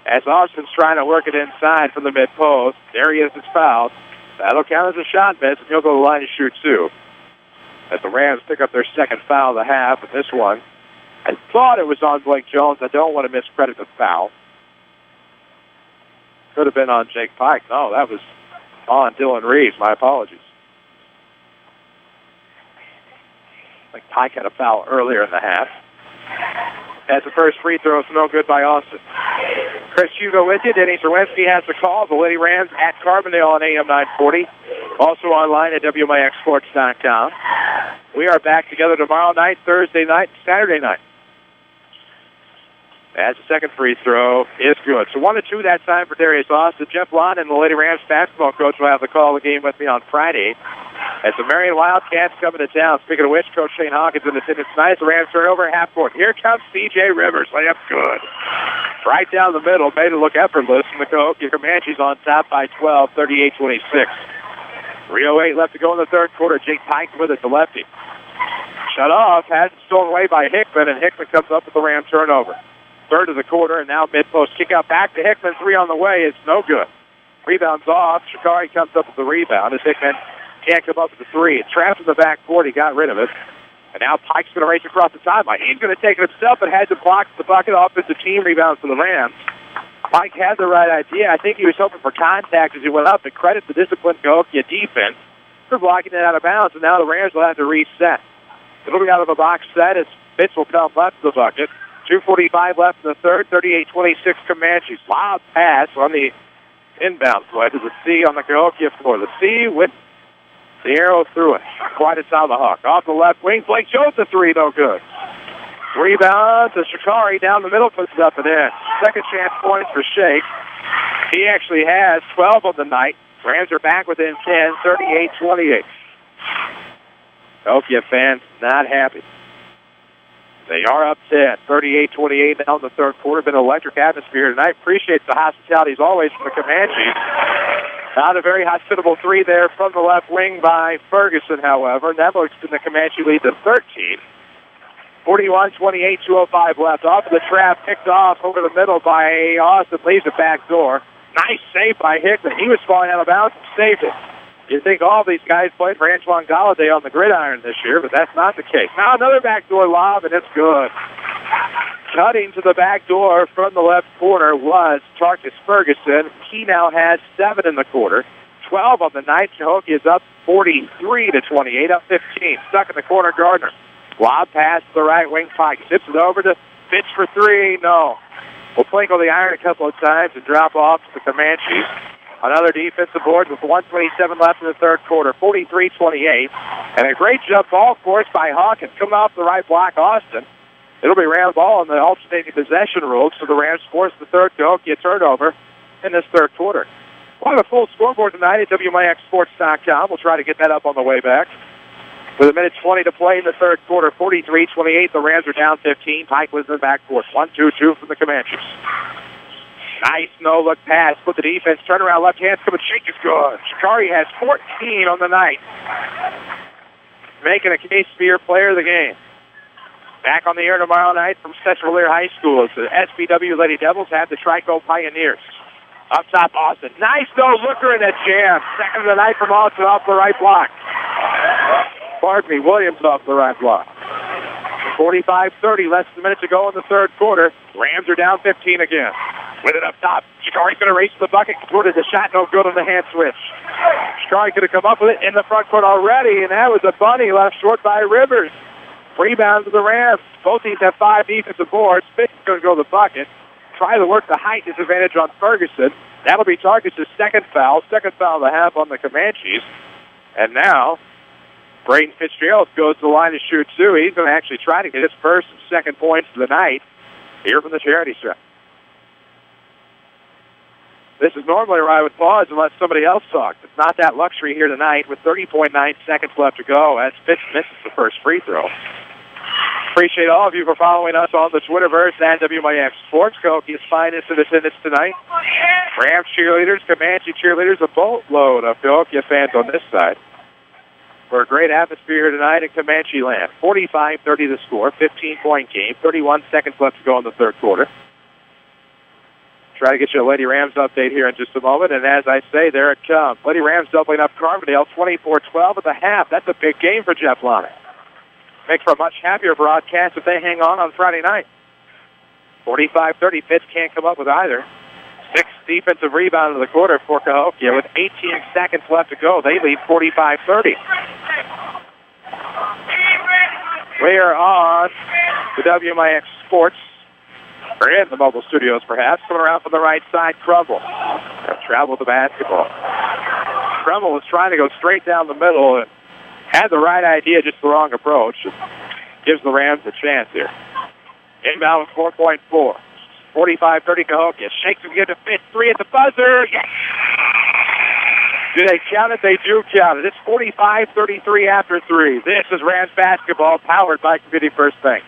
As Austin's trying to work it inside from the mid-post. Darius is fouled. That'll count as a shot miss, and he'll go to the line to shoot two. As the Rams pick up their second foul of the half, and this one, I thought it was on Blake Jones. I don't want to miscredit the foul. Could have been on Jake Pike. No, that was on Dylan Reeves. My apologies. I think Pike had a foul earlier in the half. As the first free throw is no good by Austin. Chris Hugo with you. Denny Zerwinski has the call. The Lady Rams at Carbondale on AM 940. Also online at WMIXsports.com. We are back together tomorrow night, Thursday night, Saturday night. As the second free throw is good. So 1-2 that time for Darius Austin. Jeff Lon and the Lady Rams basketball coach will have the call of the game with me on Friday. As the Marion Wildcats coming to town. Speaking of which, Coach Shane Hawkins in attendance tonight. The Rams turn over half court. Here comes C.J. Rivers. Layup good. Right down the middle. Made it look effortless. And the Cahokia Comanches on top by 12, 38-26. 3:08 left to go in the third quarter. Jake Pike with it, the lefty. Shut off. Has it stolen away by Hickman, and Hickman comes up with the Ram turnover. Third of the quarter, and now mid-post kick out back to Hickman. Three on the way. It's no good. Rebounds off. Shikari comes up with the rebound as Hickman can't come up with the three. It's trapped in the backcourt. He got rid of it. And now Pike's going to race across the timeline. He's going to take it himself, but has to block the bucket. Offensive team rebounds for the Rams. Pike had the right idea. I think he was hoping for contact as he went up, and credit the disciplined Cahokia defense for blocking it out of bounds. And now the Rams will have to reset. It'll be out of a box set as Fitz will come left of the bucket. 2:45 left in the third, 38-26 Comanches. Loud pass on the inbound play to the C on the Cahokia floor. The C with the arrow through it. Quite a tomahawk. Off the left wing, Blake Jones a three, no good. Rebound to Shikari down the middle, puts it up and in. Second chance points for Shake. He actually has 12 on the night. Rams are back within 10, 38-28. Cahokia fans not happy. They are up 10, 38-28 now in the third quarter. Been an electric atmosphere tonight. Appreciate the hospitality as always from the Comanches. Not a very hospitable three there from the left wing by Ferguson, however. And that looks in the Comanche lead to 13. 41-28, 2:05 left. Off of the trap, picked off over the middle by Austin. Leaves it back door. Nice save by Hickman. He was falling out of bounds and saved it. You think all these guys played for Antoine Galladay on the gridiron this year, but that's not the case. Now another backdoor lob, and it's good. Cutting to the back door from the left corner was Tarkus Ferguson. He now has 7 in the quarter. 12 on the night. Cahokia is up 43-28, up 15. Stuck in the corner, Gardner. Lob pass to the right wing. Pike tips it over to Fitz for three. No. We'll twinkle the iron a couple of times and drop off to the Comanches. Another defensive board with 1:27 left in the third quarter, 43-28. And a great jump ball, of course, by Hawkins. Coming off the right block, Austin. It'll be Rams ball in the alternating possession rules, so the Rams force the third Cahokia turnover in this third quarter. We'll have a full scoreboard tonight at WMIXsports.com. We'll try to get that up on the way back. With 1:20 to play in the third quarter, 43-28. The Rams are down 15. Pike was in the backcourt. 1-2-2 from the Comanches. Nice no-look pass. Put the defense. Turn around left hand. Come and shake is good. Shikari has 14 on the night. Making a case for your player of the game. Back on the air tomorrow night from Central Lear High School as the SBW Lady Devils have the Trico Pioneers. Up top, Austin. Nice no-looker in a jam. Second of the night from Austin off the right block. Pardon me, Williams off the right block. 45-30, less than a minute to go in the third quarter. Rams are down 15 again. With it up top. Shikari's going to race to the bucket. Converted the shot, no good on the hand switch. Shikari could have come up with it in the front court already, and that was a bunny left short by Rivers. Rebound to the Rams. Both teams have 5 defensive boards. Fitz is going to go to the bucket. Try to work the height disadvantage on Ferguson. That'll be Tarkus' second foul of the half on the Comanches. And now, Braden Fitzgerald goes to the line to shoot two. He's going to actually try to get his first and second points of the night here from the charity strip. This is normally where I would pause unless somebody else talks. It's not that luxury here tonight with 30.9 seconds left to go as Fitz misses the first free throw. Appreciate all of you for following us on the Twitterverse and WMIX Sports. Cahokia's finest in attendance tonight. Rams cheerleaders, Comanche cheerleaders, a boatload of Cahokia fans on this side. For a great atmosphere here tonight in Comanche land. 45-30 the score, 15-point game, 31 seconds left to go in the third quarter. Try to get you a Lady Rams update here in just a moment, and as I say, there it comes. Lady Rams doubling up Carbondale, 24-12 at the half. That's a big game for Jeff Lonnie. Makes for a much happier broadcast if they hang on Friday night. 45-30, Fitz can't come up with either. 6th defensive rebound of the quarter for Cahokia with 18 seconds left to go. They lead 45-30. We are on the WMIX Sports, or in the mobile studios perhaps. Coming around from the right side, Crumble. Travel with the basketball. Crumble was trying to go straight down the middle and had the right idea, just the wrong approach. It gives the Rams a chance here. Inbound with 4.4. 45-30 Cahokia. Shakes and gives a Fitz. 3 at the buzzer. Yes! Do they count it? They do count it. It's 45-33 after 3. This is Rams basketball powered by Community First Bank.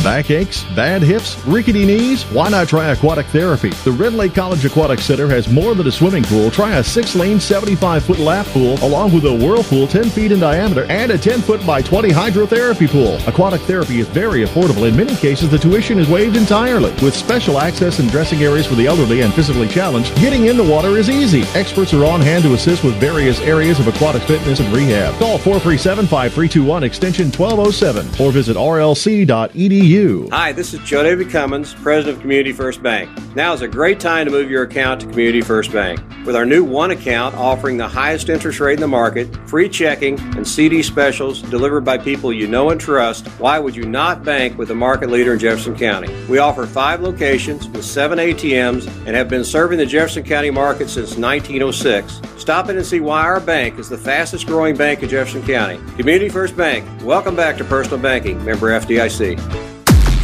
Backaches, bad hips, rickety knees? Why not try aquatic therapy? The Red Lake College Aquatic Center has more than a swimming pool. Try a 6-lane, 75-foot lap pool, along with a whirlpool 10 feet in diameter and a 10-foot by 20 hydrotherapy pool. Aquatic therapy is very affordable. In many cases, the tuition is waived entirely. With special access and dressing areas for the elderly and physically challenged, getting in the water is easy. Experts are on hand to assist with various areas of aquatic fitness and rehab. Call 437-5321 extension 1207 or visit rlc.edu. Hi, this is Joe David Cummins, President of Community First Bank. Now is a great time to move your account to Community First Bank. With our new One account offering the highest interest rate in the market, free checking, and CD specials delivered by people you know and trust, why would you not bank with the market leader in Jefferson County? We offer 5 locations with 7 ATMs and have been serving the Jefferson County market since 1906. Stop in and see why our bank is the fastest growing bank in Jefferson County. Community First Bank. Welcome back to Personal Banking. Member FDIC.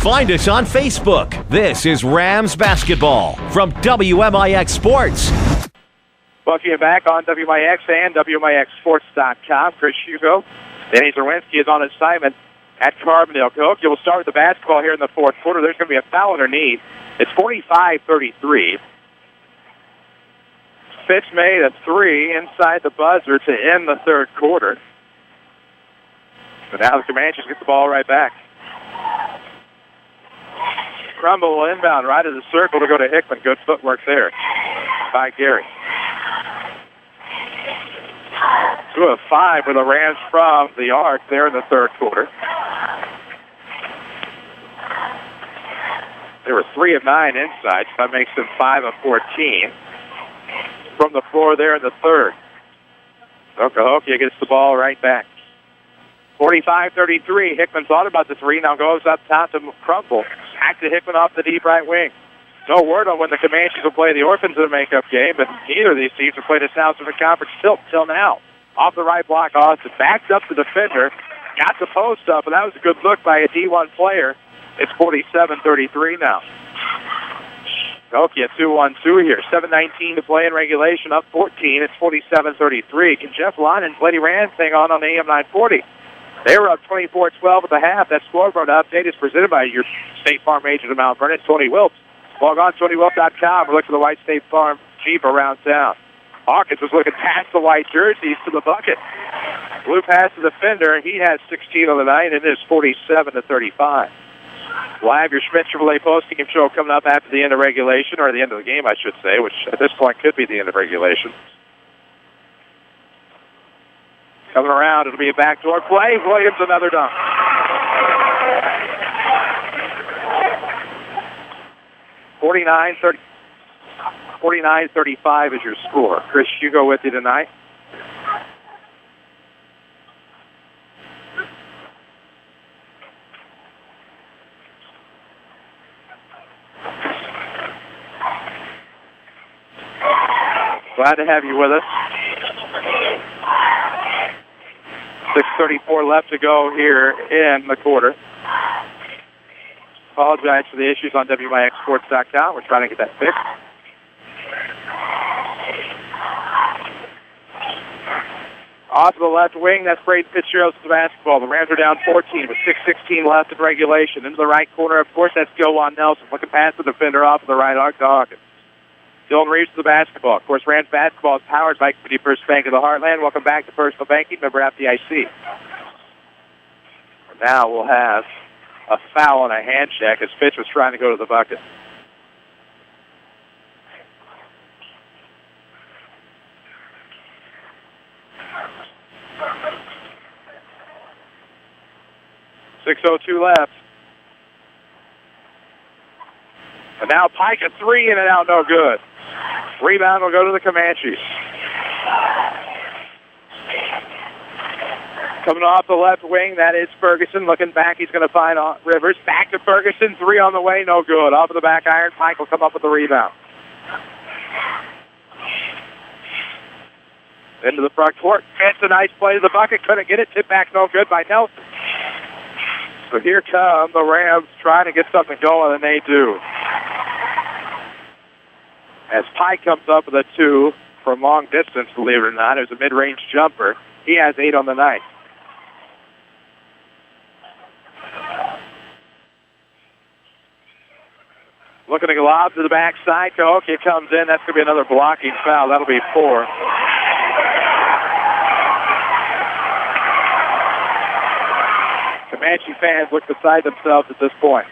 Find us on Facebook. This is Rams Basketball from WMIX Sports. Welcome back on WMIX and WMIXSports.com. Chris Hugo. Danny Zerwinski is on assignment at Carbondale. Cahokia will start with the basketball here in the fourth quarter. There's going to be a foul underneath. It's 45-33. Fitz made a 3 inside the buzzer to end the third quarter. So now the Comanches get the ball right back. Crumble will inbound right of the circle to go to Hickman. Good footwork there by Gary. 2 of 5 for the Rams from the arc there in the third quarter. They were 3 of 9 inside, so that makes them 5 of 14 from the floor there in the third. So Cahokia gets the ball right back. 45-33. Hickman thought about the 3, now goes up top to Crumble. Back to Hickman off the deep right wing. No word on when the Comanches will play the Orphans in the makeup game, but neither of these teams have played a Southern Conference till now. Off the right block, Austin backs up the defender, got the post up, and that was a good look by a D1 player. It's 47-33 now. Cahokia 2-1-2 here. 7:19 to play in regulation, up 14. It's 47-33. Can Jeff Lyon and Lady Rams hang on AM 940? They were up 24-12 at the half. That scoreboard update is presented by your State Farm agent of Mount Vernon, Tony Wiltz. Log on TonyWiltz.com or look for the white State Farm Jeep around town. Hawkins was looking past the white jerseys to the bucket. Blue past the defender, and he has 16 on the night, and it is 47-35. We'll have your Schmidt Chevrolet postgame show coming up after the end of regulation, or the end of the game, I should say, which at this point could be the end of regulation. Coming around, it'll be a backdoor play. Williams, another dunk. $49-35 is your score. Chris Hugo with you tonight. Glad to have you with us. 6:34 left to go here in the quarter. Apologize for the issues on WMIXSports.com. We're trying to get that fixed. Off to the left wing, that's Braden Fitzgerald to the basketball. The Rams are down 14 with 6:16 left in regulation. Into the right corner, of course, that's Gilwan Nelson. Looking past the defender off of the right arc to Hawkins. Dylan Reeves to the basketball. Of course, Rams basketball is powered by Community First Bank of the Heartland. Welcome back to Personal Banking, member FDIC. Now we'll have a foul and a hand check as Fitch was trying to go to the bucket. .6:02 left. And now Pike a three in and out, no good. Rebound will go to the Comanches. Coming off the left wing, that is Ferguson. Looking back, he's going to find Rivers. Back to Ferguson, three on the way, no good. Off of the back iron, Pike will come up with the rebound. Into the front court. Gets a nice play to the bucket. Couldn't get it. Tip back, no good by Nelson. So here come the Rams trying to get something going, and they do. As Pike comes up with a two from long distance, believe it or not. It was a mid-range jumper. He has 8 on the night. Looking to go lob to the backside. Cahokia comes in. That's going to be another blocking foul. That'll be 4. Comanche fans look beside themselves at this point.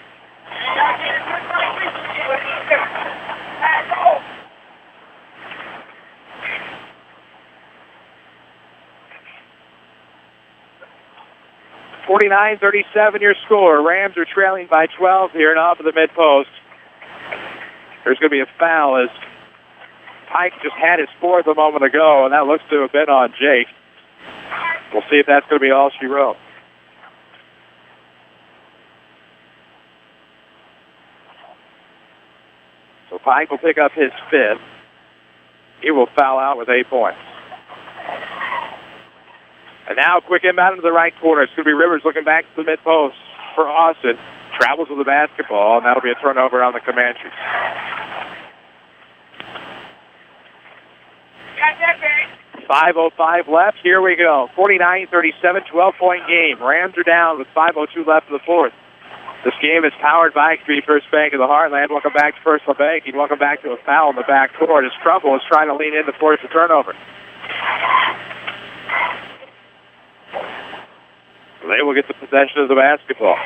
.49-37 your score. Rams are trailing by 12 here and off of the mid-post. There's going to be a foul as Pike just had his 4th a moment ago, and that looks to have been on Jake. We'll see if that's going to be all she wrote. So Pike will pick up his 5th. He will foul out with 8 points. And now quick inbound into the right corner. It's going to be Rivers looking back to the mid-post for Austin. Travels with the basketball, and that'll be a turnover on the Comanches. .5:05 left. Here we go. 49-37, 12-point game. Rams are down with 5:02 left in the 4th. This game is powered by Community First Bank of the Heartland. Welcome back to Personal Banking. Welcome back to a foul in the back court as Trumbull is trying to lean in to force a turnover. They will get the possession of the basketball.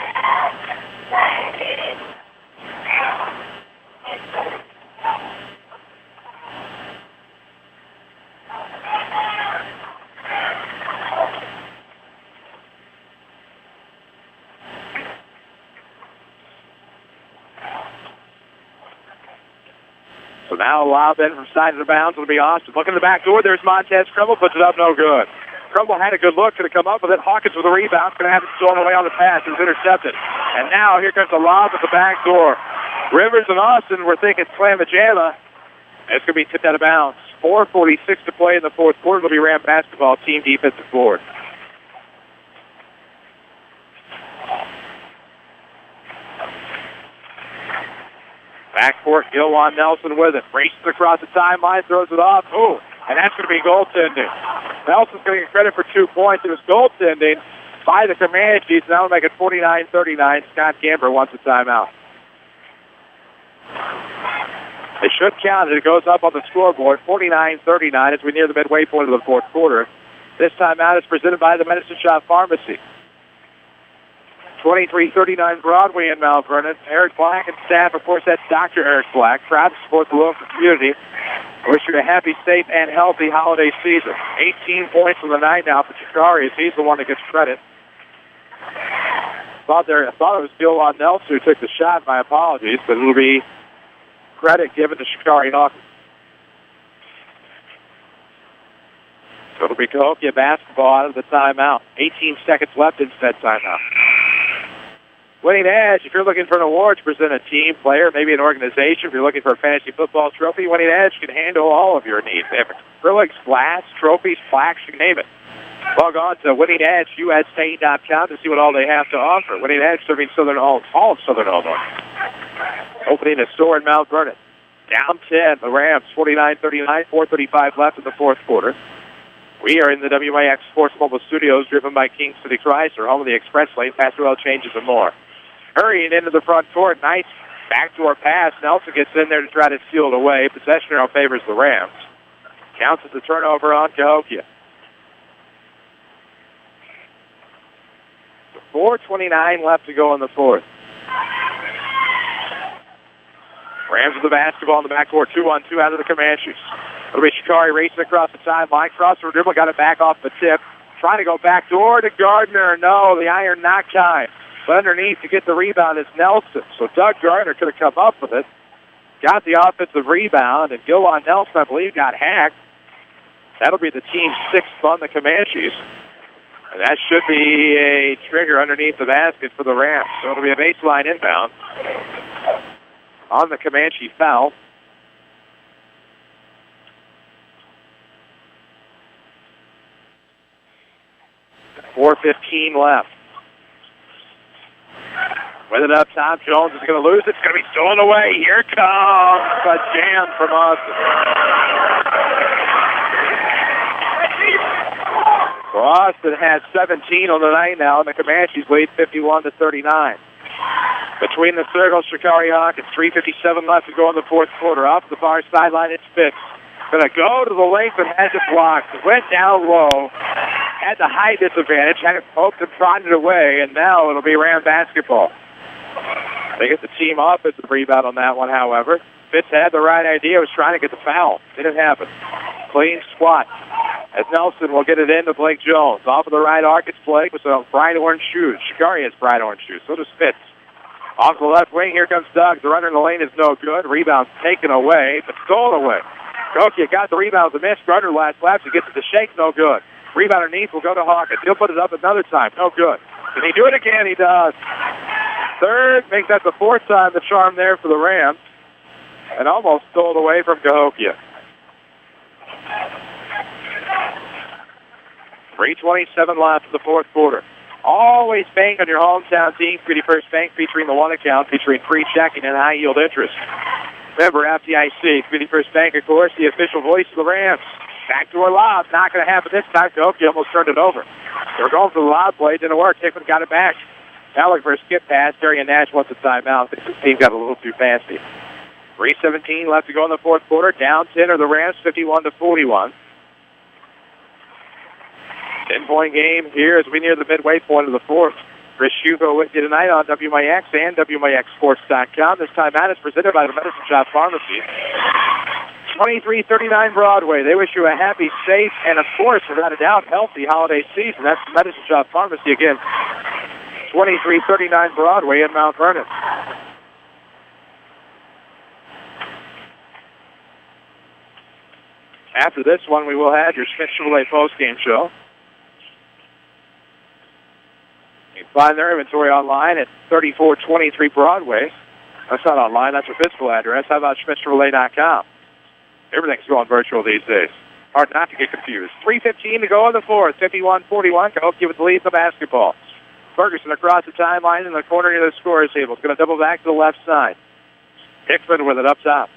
So now a lob in from side of the bounds. It'll be Austin. Look in the back door. There's Montez Trumbull. Puts it up. No good. Trumbull had a good look. Could have come up with it. Hawkins with a rebound. Going to have it stolen away on the pass. It was intercepted. And now here comes a lob at the back door. Rivers and Austin were thinking slam-a-jamma. It's going to be tipped out of bounds. 4:46 to play in the 4th quarter. It'll be Ram basketball, team defensive board. Backcourt, Gilwan Nelson with it. Races across the timeline, throws it off. Ooh, and that's going to be goaltending. Nelson's going to get credit for 2 points. It was goaltending by the Comanches. Now we'll make it 49-39. Scott Gamber wants a timeout. They should count it. It goes up on the scoreboard, 49-39 as we near the midway point of the 4th quarter. This timeout is presented by the Medicine Shop Pharmacy. 2339 Broadway in Mount Vernon. Eric Black and staff, of course, that's Dr. Eric Black, proud to support the local community. Wish you a happy, safe, and healthy holiday season. 18 points on the night now for Chikari, as he's the one that gets credit. I thought it was Gilwan Nelson who took the shot. My apologies, but it'll be credit given to Chikari Hawkins. So it'll be Cahokia basketball out of the timeout. 18 seconds left in said timeout. Winning Edge, if you're looking for an award to present a team, player, maybe an organization, if you're looking for a fantasy football trophy, Winning Edge can handle all of your needs. They have acrylics, glass, trophies, plaques, you name it. Log on to winningedgeusa.com to see what all they have to offer. Winning Edge serving all of Southern Illinois. Opening a store in Mount Vernon. Down 10, the Rams, 49-39, 4:35 left in the 4th quarter. We are in the WMIX Sports Mobile Studios, driven by King City Chrysler, home of the express lane, faster oil changes, and more. Hurrying into the front court, nice backdoor pass. Nelson gets in there to try to steal it away. Possession now favors the Rams. Counts as a turnover on Cahokia. 4:29 left to go in the fourth. Rams with the basketball in the backcourt, 2-on-2 out of the Comanches. It'll be Shikari racing across the sideline. Crossover dribble, got it back off the tip. Trying to go back door to Gardner. No, the iron not time. But underneath to get the rebound is Nelson. So Doug Gardner could have come up with it. Got the offensive rebound, and Gilwan Nelson, I believe, got hacked. That'll be the team's sixth on the Comanches. And that should be a trigger underneath the basket for the Rams. So it'll be a baseline inbound on the Comanche foul. .4:15 left. With it up top, Jones is going to lose it. It's going to be stolen away. Here comes a jam from Austin. So Austin has 17 on the night now, and the Comanches lead 51-39. Between the circles, Shikari Hawkins, 3:57 left to go in the fourth quarter. Off the far sideline, it's Fitz. Going to go to the length and has it blocked. Went down low. Had the height disadvantage. Had it poked and prodded away, and now it'll be Ram basketball. They get the team offensive rebound on that one, however. Fitz had the right idea. Was trying to get the foul. Didn't happen. Clean squat. As Nelson will get it into Blake Jones. Off of the right arc, it's Blake with some bright orange shoes. Shikari has bright orange shoes. So does Fitz. Off the left wing, here comes Doug. The runner in the lane is no good. Rebound taken away, but stolen away. Cahokia got the rebound with a miss. Gardner last lap to get to the shake, no good. Rebound underneath will go to Hawkins. He'll put it up another time, no good. Can he do it again? He does. Third, makes that the fourth time the charm there for the Rams. And almost stole it away from Cahokia. 3:27 left in the fourth quarter. Always bank on your hometown team. Community First Bank featuring the one account, featuring free checking and high yield interest. Remember, FDIC, Community First Bank, of course, the official voice of the Rams. Backdoor lob, not going to happen this time. Cahokia almost turned it over. They were going for the lob play, didn't work. Hickman got it back. Now looking for a skip pass. Darian Nash wants a timeout. This team got a little too fancy. 3:17 left to go in the fourth quarter. Down 10 are the Rams, 51-41. 10-point game here as we near the midway point of the fourth. Chris Hugo with you tonight on WMIX and WMIXSports.com. This time out is presented by the Medicine Shop Pharmacy. 2339 Broadway. They wish you a happy, safe, and of course, without a doubt, healthy holiday season. That's the Medicine Shop Pharmacy again. 2339 Broadway in Mount Vernon. After this one, we will have your Schmidt Chevrolet postgame show. You can find their inventory online at 3423 Broadway. That's not online. That's a physical address. How about SchmidtChevrolet.com? Everything's going virtual these days. Hard not to get confused. 3:15 to go in the fourth. 51-41. Cahokia with the lead in the basketball. Ferguson across the timeline in the corner near the scorer's table. It's going to double back to the left side. Hickman with it up top.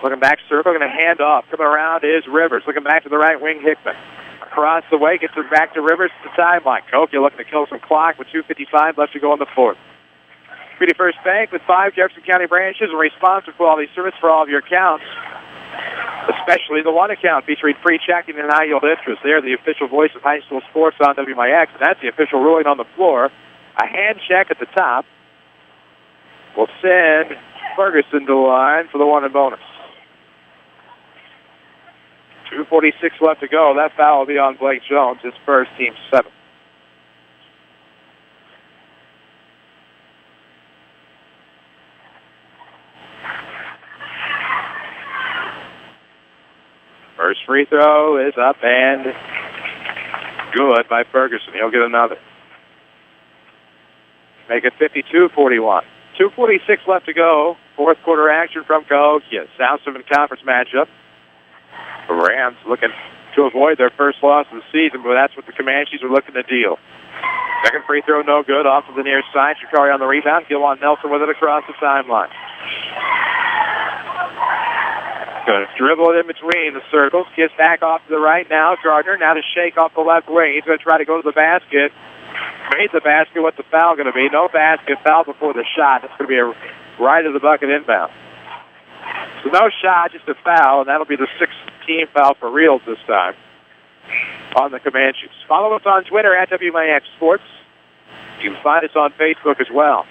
Looking back circle, going to hand off. Coming around is Rivers. Looking back to the right wing, Hickman. Across the way, gets it back to Rivers to the timeline. Cahokia looking to kill some clock with 2:55 left to go in the fourth. Community First Bank with 5 Jefferson County branches and responsive quality service for all of your accounts, especially the one account featuring free checking and high yield interest. They're the official voice of high school sports on WMIX, and that's the official ruling on the floor. A hand check at the top will send Ferguson to the line for the one and bonus. 2:46 left to go. That foul will be on Blake Jones, his first, team 7. First free throw is up and good by Ferguson. He'll get another. Make it 52-41. 2:46 left to go. Fourth quarter action from Cahokia. South 7 conference matchup. The Rams looking to avoid their first loss of the season, but that's what the Comanches are looking to deal. Second free throw, no good. Off to the near side. Shikari on the rebound. Gilwan Nelson with it across the timeline. Going to dribble it in between the circles. Gets back off to the right now. Gardner now to shake off the left wing. He's going to try to go to the basket. Made the basket. What's the foul going to be? No basket. Foul before the shot. It's going to be a right of the bucket inbound. So no shot, just a foul, and that'll be the 6th team foul for Reals this time on the Comanches. Follow us on Twitter at WMIX Sports. You can find us on Facebook as well.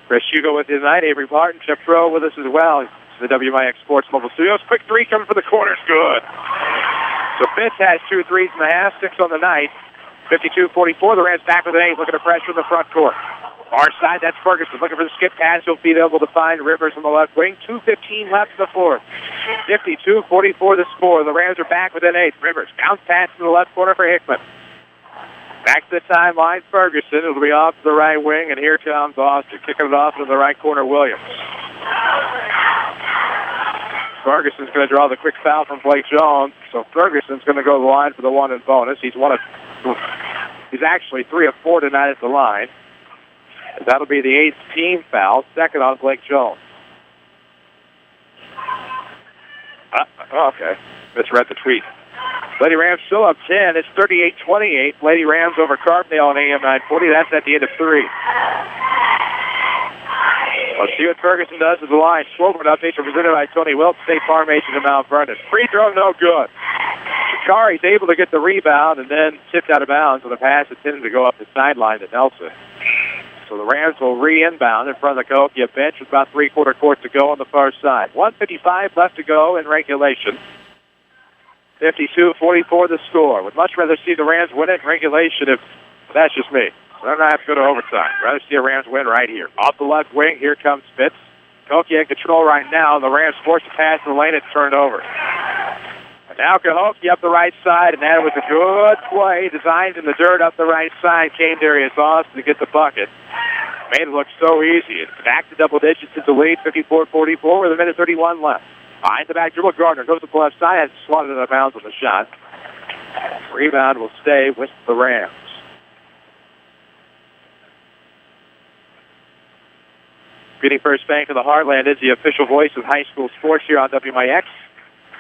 Chris Hugo with you tonight. Avery Barton, Jeff Pro with us as well. It's the WMIX Sports Mobile Studios. Quick three coming for the corners. Good. So Fitz has 2 threes in the half, 6 on the night. 52-44. The Rams back with an 8, looking to pressure in the front court. Far side, that's Ferguson looking for the skip pass. He'll be able to find Rivers on the left wing. 2:15 left in the fourth. 52-44 the score. The Rams are back within 8. Rivers bounce pass to the left corner for Hickman. Back to the timeline, Ferguson. It'll be off to the right wing, and here comes Austin kicking it off to the right corner, Williams. Ferguson's going to draw the quick foul from Blake Jones, so Ferguson's going to go to the line for the 1 and bonus. He's actually 3 of 4 tonight at the line. And that'll be the 8th team foul, second on Blake Jones. Okay, misread the tweet. Lady Rams still up 10. It's 38-28. Lady Rams over Carbondale on AM 940. That's at the end of 3. Let's see what Ferguson does at the line. Scoreboard updates are presented by Tony Wilt, State Farm Agent of Mount Vernon. Free throw, no good. Shikari's able to get the rebound and then tipped out of bounds with a pass intended to go up the sideline to Nelson. So the Rams will re-inbound in front of the Cahokia bench with about 3/4 court to go on the far side. 1:55 left to go in regulation. 52-44 the score. Would much rather see the Rams win it in regulation if that's just me. They're not have to go to overtime. Rather see a Rams win right here. Off the left wing, here comes Spitz. Cahokia in control right now. The Rams forced a pass in the lane. It's turned over. And now Cahokia up the right side, and that was a good play designed in the dirt up the right side. Came Darius Austin to get the bucket. Made it look so easy. It's back to double digits into the lead, 54-44 with 1:31 left. Behind the back dribble, Gardner goes to the left side, has slotted out of bounds on the shot. Rebound will stay with the Rams. Community First Bank of the Heartland is the official voice of high school sports here on WMIX,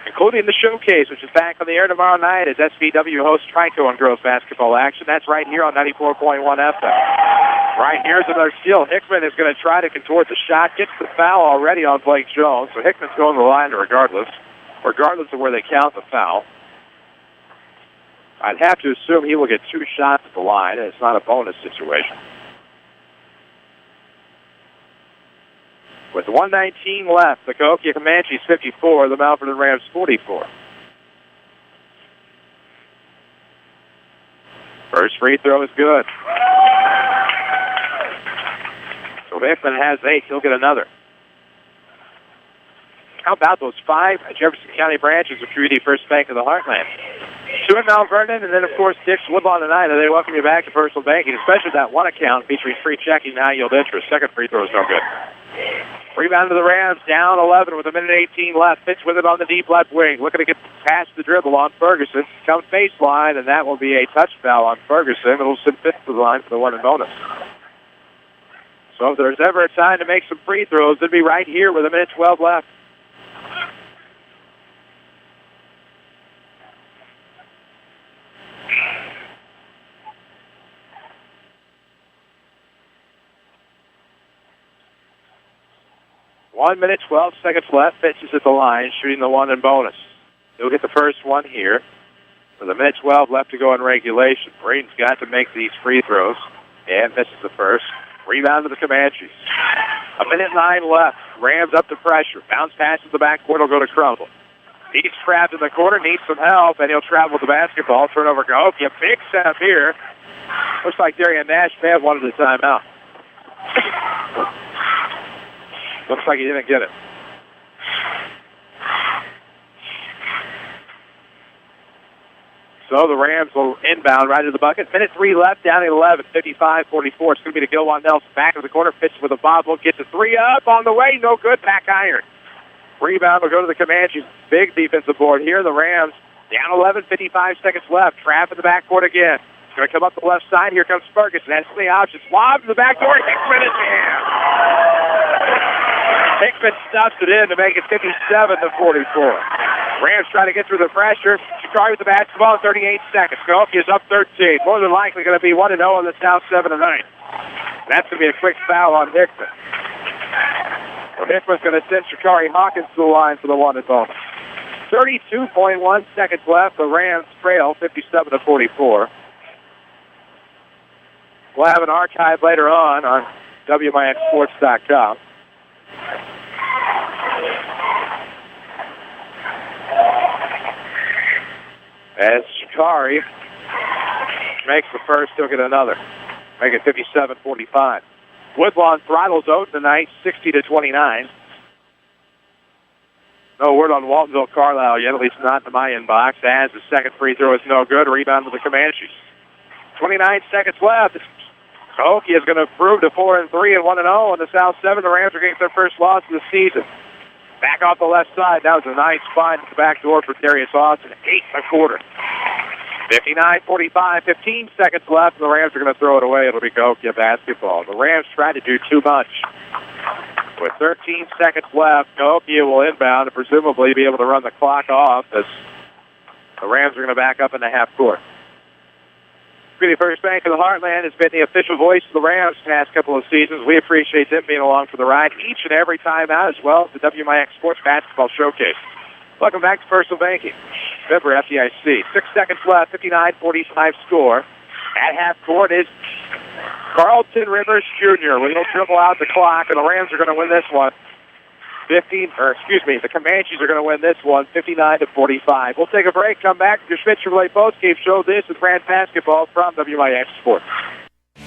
including the showcase, which is back on the air tomorrow night as SVW hosts Trico and girls basketball action. That's right here on 94.1 FM. Right here's another steal. Hickman is going to try to contort the shot. Gets the foul already on Blake Jones, so Hickman's going to the line regardless of where they count the foul. I'd have to assume he will get 2 shots at the line, and it's not a bonus situation. With 1:19 left, the Cahokia Comanches 54, the Mount Vernon Rams 44. First free throw is good. So Hickman has 8. He'll get another. How about those 5 Jefferson County branches of Community First Bank of the Heartland? 2 in Mount Vernon, and then, of course, Dick's Woodlawn tonight. And they welcome you back to personal banking, especially that one account featuring free checking and high-yield interest. Second free throw is no good. Rebound to the Rams, down 11 with 1:18 left. Fitz with it on the deep left wing. Looking to get past the dribble on Ferguson. Comes baseline, and that will be a touch foul on Ferguson. It'll send Fitz to the line for the 1 and bonus. So if there's ever a time to make some free throws, it'd be right here with 1:12 left. One minute, 12 seconds left. Fitz is at the line, shooting the 1 and bonus. He'll get the first one here. With 1:12 left to go in regulation. Braden's got to make these free throws. And misses the first. Rebound to the Comanches. 1:09 left. Rams up to pressure. Bounce pass to the backcourt. Will go to Crumble. He's trapped in the corner. Needs some help. And he'll travel with the basketball. Turnover. Cahokia. Big setup here. Looks like Darian Nash may have wanted a timeout. Looks like he didn't get it. So the Rams will inbound right to the bucket. 1:03 left, down at 11, 55-44. It's going to be to Gilwan Nelson. Back of the corner, Fitz with a bobble. Gets a 3 up on the way. No good. Back iron. Rebound will go to the Comanches. Big defensive board here. The Rams down 11, 55 seconds left. Trap in the backcourt again. It's going to come up the left side. Here comes Ferguson. Has 3 options. Lob to the back door. Hickman is in. Hickman stuffs it in to make it 57-44. Rams trying to get through the pressure. Shikari with the basketball, 38 seconds. Cahokia is up 13. More than likely going to be 1-0 on the South 7-9. That's going to be a quick foul on Hickman. So Hickman's going to send Shikari Hawkins to the line for the wanted bonus. 32.1 seconds left. The Rams trail 57-44. We'll have an archive later on WMIXsports.com. As Shikari makes the first, he'll get another. Make it 57-45. Woodlawn throttles Oaten tonight, 60-29. No word on Waltonville Carlisle yet, at least not in my inbox. As the second free throw is no good. Rebound to the Comanches. 29 seconds left. Cahokia is going to prove to 4-3 and 1-0 on the South 7. The Rams are getting their first loss of the season. Back off the left side. That was a nice find at the back door for Darius Austin. 8.25. 59-45, 15 seconds left, and the Rams are going to throw it away. It'll be Cahokia basketball. The Rams tried to do too much. With 13 seconds left, Cahokia will inbound and presumably be able to run the clock off as the Rams are going to back up in the half court. Community First Bank of the Heartland has been the official voice of the Rams the past couple of seasons. We appreciate them being along for the ride each and every time out, as well as the WMIX Sports Basketball Showcase. Welcome back to Personal Banking. Member FDIC. 6 seconds left, 59-45 score. At half court is Carlton Rivers Jr. He'll dribble out the clock, and the Rams are going to win this one. The Comanches are going to win this one, 59-45. We'll take a break, come back to your Schmidt Chevrolet postgame show. This is Brand Basketball from WMIX Sports.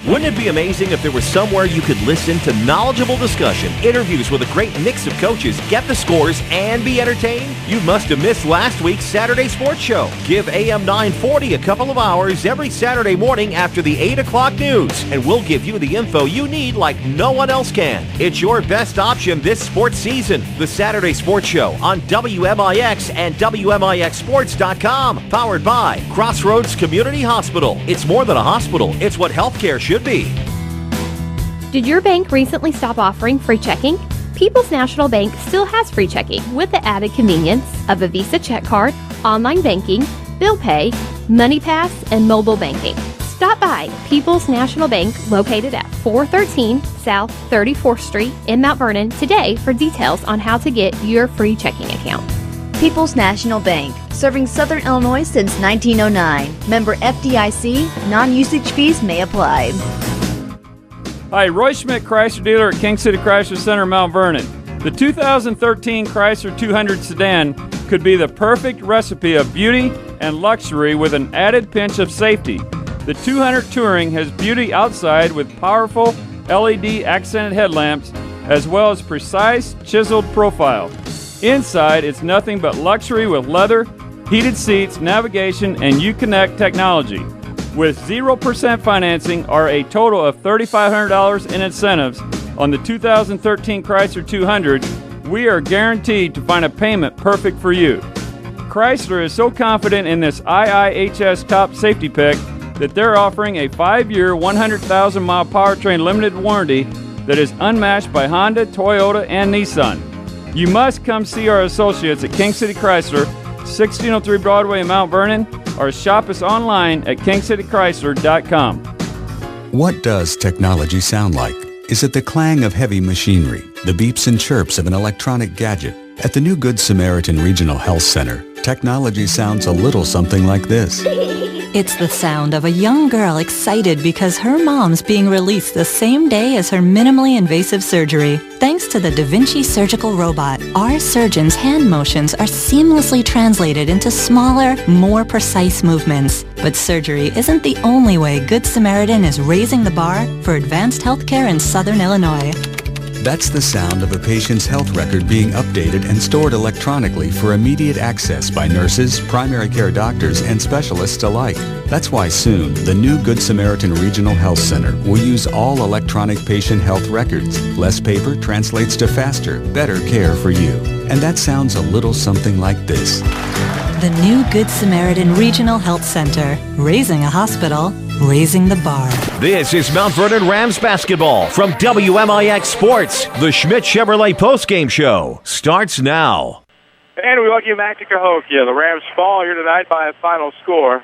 Wouldn't it be amazing if there was somewhere you could listen to knowledgeable discussion, interviews with a great mix of coaches, get the scores, and be entertained? You must have missed last week's Saturday Sports Show. Give AM 940 a couple of hours every Saturday morning after the 8 o'clock news, and we'll give you the info you need like no one else can. It's your best option this sports season. The Saturday Sports Show on WMIX and WMIXsports.com. Powered by Crossroads Community Hospital. It's more than a hospital. It's what healthcare should be. Did your bank recently stop offering free checking? People's National Bank still has free checking with the added convenience of a Visa check card, online banking, bill pay, money pass, and mobile banking. Stop by People's National Bank located at 413 South 34th Street in Mount Vernon today for details on how to get your free checking account. People's National Bank, serving Southern Illinois since 1909. Member FDIC, non-usage fees may apply. Hi, Roy Schmidt Chrysler dealer at King City Chrysler Center, Mount Vernon. The 2013 Chrysler 200 sedan could be the perfect recipe of beauty and luxury with an added pinch of safety. The 200 Touring has beauty outside with powerful LED accented headlamps as well as precise chiseled profile. Inside, it's nothing but luxury with leather, heated seats, navigation, and Uconnect technology. With 0% financing or a total of $3,500 in incentives on the 2013 Chrysler 200, we are guaranteed to find a payment perfect for you. Chrysler is so confident in this IIHS top safety pick that they're offering a 5-year, 100,000-mile powertrain limited warranty that is unmatched by Honda, Toyota, and Nissan. You must come see our associates at King City Chrysler, 1603 Broadway in Mount Vernon, or shop us online at kingcitychrysler.com. What does technology sound like? Is it the clang of heavy machinery, the beeps and chirps of an electronic gadget? At the new Good Samaritan Regional Health Center, technology sounds a little something like this. It's the sound of a young girl excited because her mom's being released the same day as her minimally invasive surgery. Thanks to the Da Vinci surgical robot, our surgeons' hand motions are seamlessly translated into smaller, more precise movements. But surgery isn't the only way Good Samaritan is raising the bar for advanced healthcare in Southern Illinois. That's the sound of a patient's health record being updated and stored electronically for immediate access by nurses, primary care doctors, and specialists alike. That's why soon, the new Good Samaritan Regional Health Center will use all electronic patient health records. Less paper translates to faster, better care for you. And that sounds a little something like this. The new Good Samaritan Regional Health Center, raising a hospital raising the bar. This is Mount Vernon Rams basketball from WMIX Sports. The Schmidt Chevrolet postgame show starts now. And we welcome you back to Cahokia. The Rams fall here tonight by a final score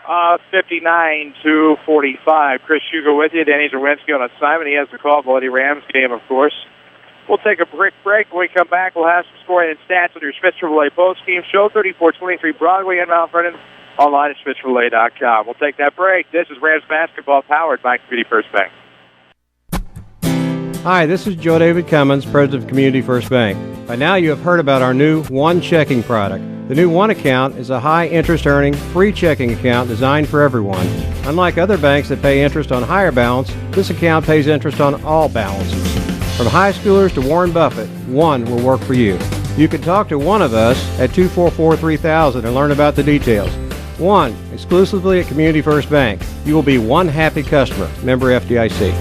59-45. Chris Hugo with you. Danny Zerwinski on assignment. He has the call. Bloody Rams game, of course. We'll take a quick break. When we come back, we'll have some scoring and stats on your Schmidt Chevrolet postgame show, 3423 Broadway in Mount Vernon. Online at SchmidtChevrolet.com. We'll take that break. This is Rams basketball powered by Community First Bank. Hi, this is Joe David Cummins, President of Community First Bank. By now you have heard about our new One Checking product. The new One Account is a high interest earning, free checking account designed for everyone. Unlike other banks that pay interest on higher balance, this account pays interest on all balances. From high schoolers to Warren Buffett, One will work for you. You can talk to one of us at 244-3000 and learn about the details. One, exclusively at Community First Bank. You will be one happy customer. Member FDIC.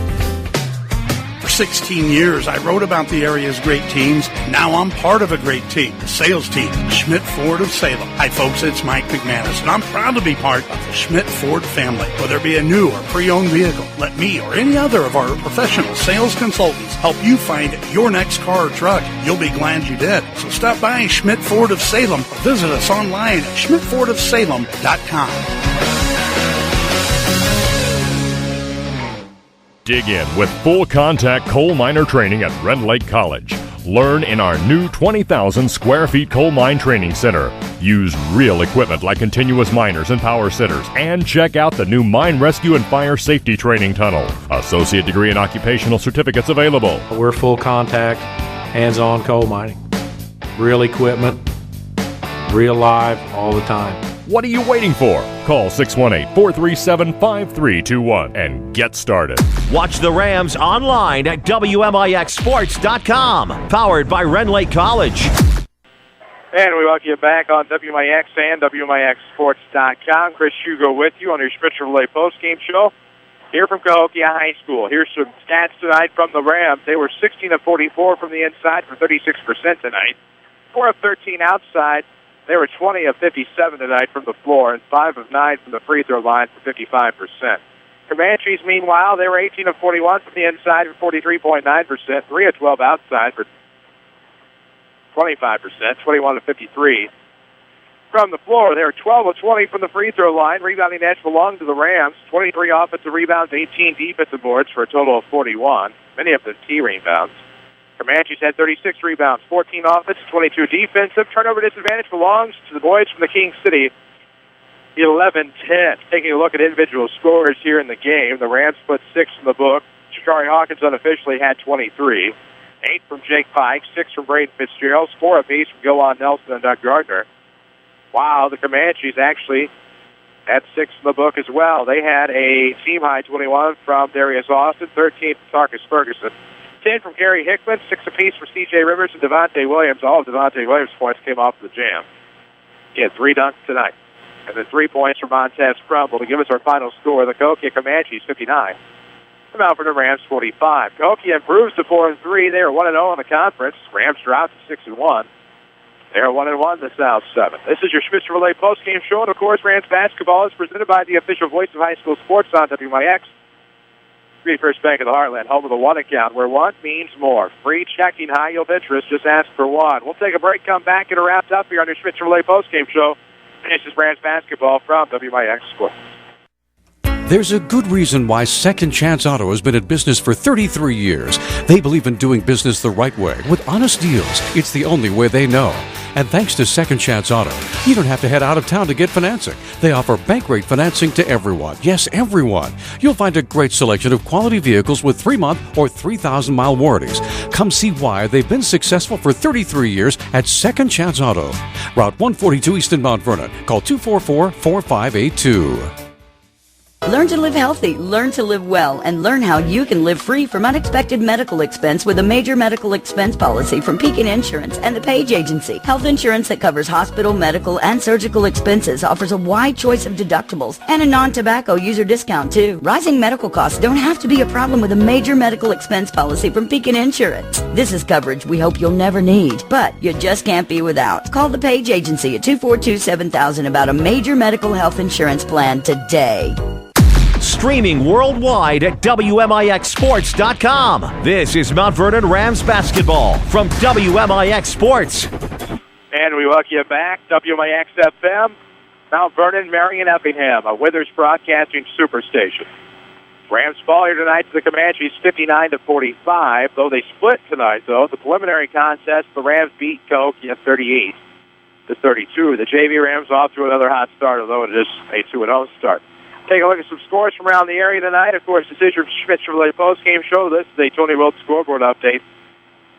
For 16 years, I wrote about the area's great teams. Now I'm part of a great team, the sales team, Schmidt Ford of Salem. Hi, folks, it's Mike McManus, and I'm proud to be part of the Schmidt Ford family. Whether it be a new or pre-owned vehicle, let me or any other of our professional sales consultants help you find your next car or truck. You'll be glad you did. So stop by Schmidt Ford of Salem or visit us online at schmidtfordofsalem.com. Dig in with full contact coal miner training at Red Lake College. Learn in our new 20,000 square feet coal mine training center. Use real equipment like continuous miners and power sitters, and check out the new mine rescue and fire safety training tunnel. Associate degree and occupational certificates available. We're full contact, hands-on coal mining. Real equipment, real live, all the time. What are you waiting for? Call 618-437-5321 and get started. Watch the Rams online at WMIXsports.com. Powered by Red Lake College. And we welcome you back on WMIX and WMIXsports.com. Chris Hugo with you on your Schmidt Chevrolet postgame show here from Cahokia High School. Here's some stats tonight from the Rams. They were 16 of 44 from the inside for 36% tonight. 4 of 13 outside. They were 20 of 57 tonight from the floor and 5 of 9 from the free throw line for 55%. Comanches, meanwhile, they were 18 of 41 from the inside for 43.9%, 3 of 12 outside for 25%, 21 of 53. From the floor, they were 12 of 20 from the free throw line. Rebounding edge belonged to the Rams. 23 offensive rebounds, 18 defensive boards for a total of 41, many of them key rebounds. Comanches had 36 rebounds, 14 offensive, 22 defensive. Turnover disadvantage belongs to the boys from the King City. 11-10. Taking a look at individual scores here in the game, the Rams put 6 in the book. Shakari Hawkins unofficially had 23. 8 from Jake Pike, 6 from Braden Fitzgerald, 4 apiece from Gilwan Nelson and Doug Gardner. Wow, the Comanches actually had 6 in the book as well. They had a team-high 21 from Darius Austin, 13 from Tarkus Ferguson. 10 from Gary Hickman, 6 apiece for C.J. Rivers and Devontae Williams. All of Devontae Williams' points came off the jam. He had 3 dunks tonight. And then 3 points from Montez Crumble to give us our final score. The Cahokia Comanches 59. The Mount Vernon Rams 45. Cahokia improves to 4-3. They are 1-0 in the conference. Rams drop to 6-1. They are 1-1 in the South 7. This is your Schmidt Chevrolet postgame show. And, of course, Rams basketball is presented by the official voice of high school sports on WMIX. First Bank of the Heartland, home of the One Account, where one means more. Free checking, high yield interest. Just ask for one. We'll take a break, come back, and wrapped up here on your Schmidt Chevrolet postgame show. This is Rams basketball from WMIX Sports. There's a good reason why Second Chance Auto has been in business for 33 years. They believe in doing business the right way, with honest deals. It's the only way they know. And thanks to Second Chance Auto, you don't have to head out of town to get financing. They offer bank rate financing to everyone. Yes, everyone. You'll find a great selection of quality vehicles with 3-month or 3,000-mile warranties. Come see why they've been successful for 33 years at Second Chance Auto. Route 142 East in Mount Vernon. Call 244-4582. Learn to live healthy, learn to live well, and learn how you can live free from unexpected medical expense with a major medical expense policy from Pekin Insurance and the Page Agency. Health insurance that covers hospital, medical, and surgical expenses offers a wide choice of deductibles and a non-tobacco user discount too. Rising medical costs don't have to be a problem with a major medical expense policy from Pekin Insurance. This is coverage we hope you'll never need, but you just can't be without. Call the Page Agency at 242-7000 about a major medical health insurance plan today. Streaming worldwide at WMIXsports.com. This is Mount Vernon Rams basketball from WMIX Sports. And we welcome you back, WMIX FM, Mount Vernon, Marion, Effingham, a Withers Broadcasting Superstation. Rams fall here tonight to the Comanches 59-45. Though they split tonight, though, the preliminary contest, the Rams beat Cahokia 38-32. The JV Rams off to another hot start, although it is a 2-0 start. Take a look at some scores from around the area tonight. Of course, this is your Schmidt Chevrolet post-game show. This is a Tony Wilt scoreboard update.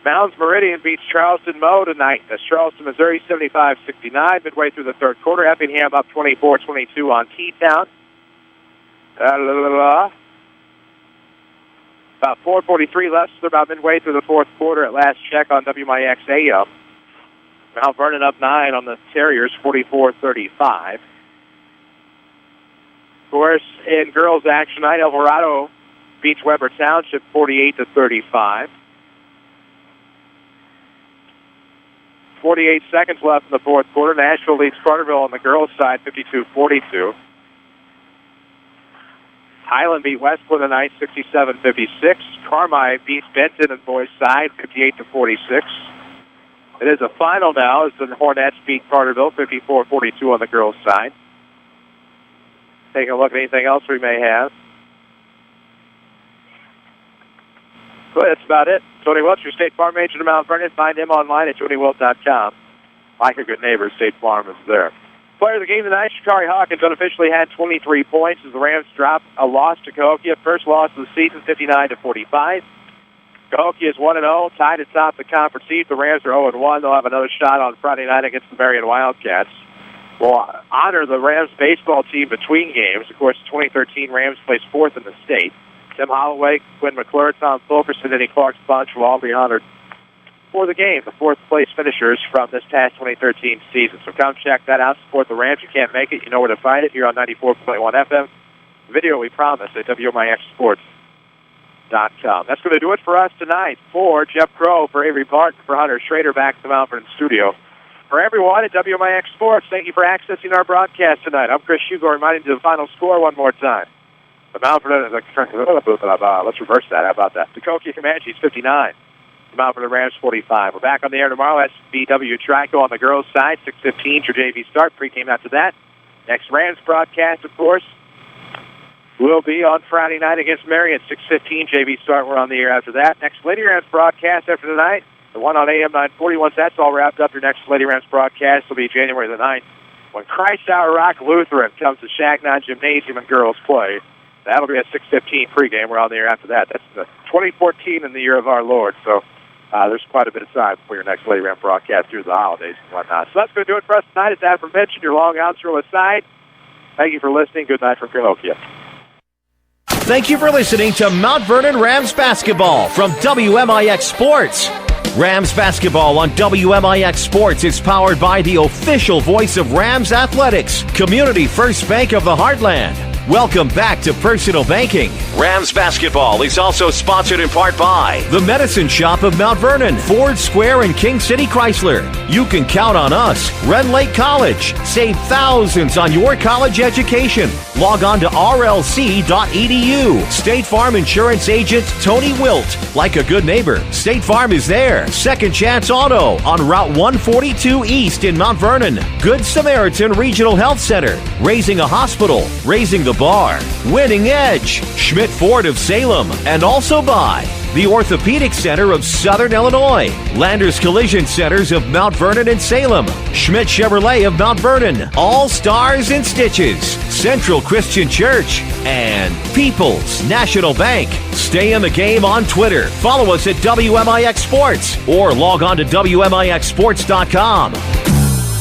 Mounds Meridian beats Charleston Moe tonight. That's Charleston, Missouri, 75-69. Midway through the third quarter, Effingham up 24-22 on T-Town. About 4:43 left, so about midway through the fourth quarter at last check on WMIX AM. Mount Vernon up 9 on the Terriers, 44-35. Of course, in girls action tonight, Alvarado beats Weber Township 48-35. 48 seconds left in the fourth quarter. Nashville leads Carterville on the girls' side 52-42. Highland beat Westwood tonight 67-56. Carmi beats Benton on boys' side 58-46. It is a final now as the Hornets beat Carterville 54-42 on the girls' side. Take a look at anything else we may have. Well, that's about it. Tony Wilt, your State Farm agent in Mount Vernon. Find him online at TonyWilt.com. Like a good neighbor, State Farm is there. Player of the game tonight, Shikari Hawkins unofficially had 23 points as the Rams drop a loss to Cahokia. First loss of the season, 59-45. Cahokia is 1-0, tied atop the conference East. The Rams are 0-1. They'll have another shot on Friday night against the Marion Wildcats. We'll honor the Rams baseball team between games. Of course, 2013 Rams placed fourth in the state. Tim Holloway, Quinn McClure, Tom Fulkerson, and Clark's bunch will all be honored for the game, the fourth-place finishers from this past 2013 season. So come check that out. Support the Rams. You can't make it. You know where to find it here on 94.1 FM. Video, we promise, at WMIXsports.com. That's going to do it for us tonight. For Jeff Crow, for Avery Barton, for Hunter Schrader back at the Mount Vernon studio. For everyone at WMIX Sports, thank you for accessing our broadcast tonight. I'm Chris Hugo, reminding you of the final score one more time. The Mount Vernon, let's reverse that. How about that? The Cahokia Comanches 59. The Mount Vernon Rams 45. We're back on the air tomorrow. SBW Trico on the girls' side, 6:15 for JV start. Pre-game after that. Next Rams broadcast, of course, will be on Friday night against Marion, 6:15 JV start. We're on the air after that. Next Lady Rams broadcast after tonight, the one on AM 940. Once that's all wrapped up, your next Lady Rams broadcast will be January the 9th when Christ Our Rock Lutheran comes to Shagnon Gymnasium and girls play. That'll be at 6:15 pregame. We're on the air after that. That's the 2014 in the year of our Lord. So there's quite a bit of time before your next Lady Ram broadcast through the holidays and whatnot. So that's going to do it for us tonight. As aforementioned, your long outro aside. Thank you for listening. Good night from Cahokia. Thank you for listening to Mount Vernon Rams basketball from WMIX Sports. Rams basketball on WMIX Sports is powered by the official voice of Rams Athletics, Community First Bank of the Heartland. Welcome back to Personal Banking. Rams basketball is also sponsored in part by the Medicine Shop of Mount Vernon, Ford Square, and King City Chrysler. You can count on us. Ren Lake College. Save thousands on your college education. Log on to rlc.edu. State Farm Insurance Agent Tony Wilt. Like a good neighbor, State Farm is there. Second Chance Auto on Route 142 East in Mount Vernon. Good Samaritan Regional Health Center. Raising a hospital. Raising the bar. Winning Edge. Schmidt Ford of Salem. And also by the Orthopedic Center of Southern Illinois, Landers Collision Centers of Mount Vernon and Salem, Schmidt Chevrolet of Mount Vernon, All Stars and Stitches, Central Christian Church, and People's National Bank. Stay in the game on Twitter. Follow us at WMIX Sports or log on to WMIXsports.com.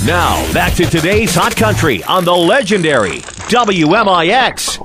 Now, back to today's Hot Country on the legendary WMIX.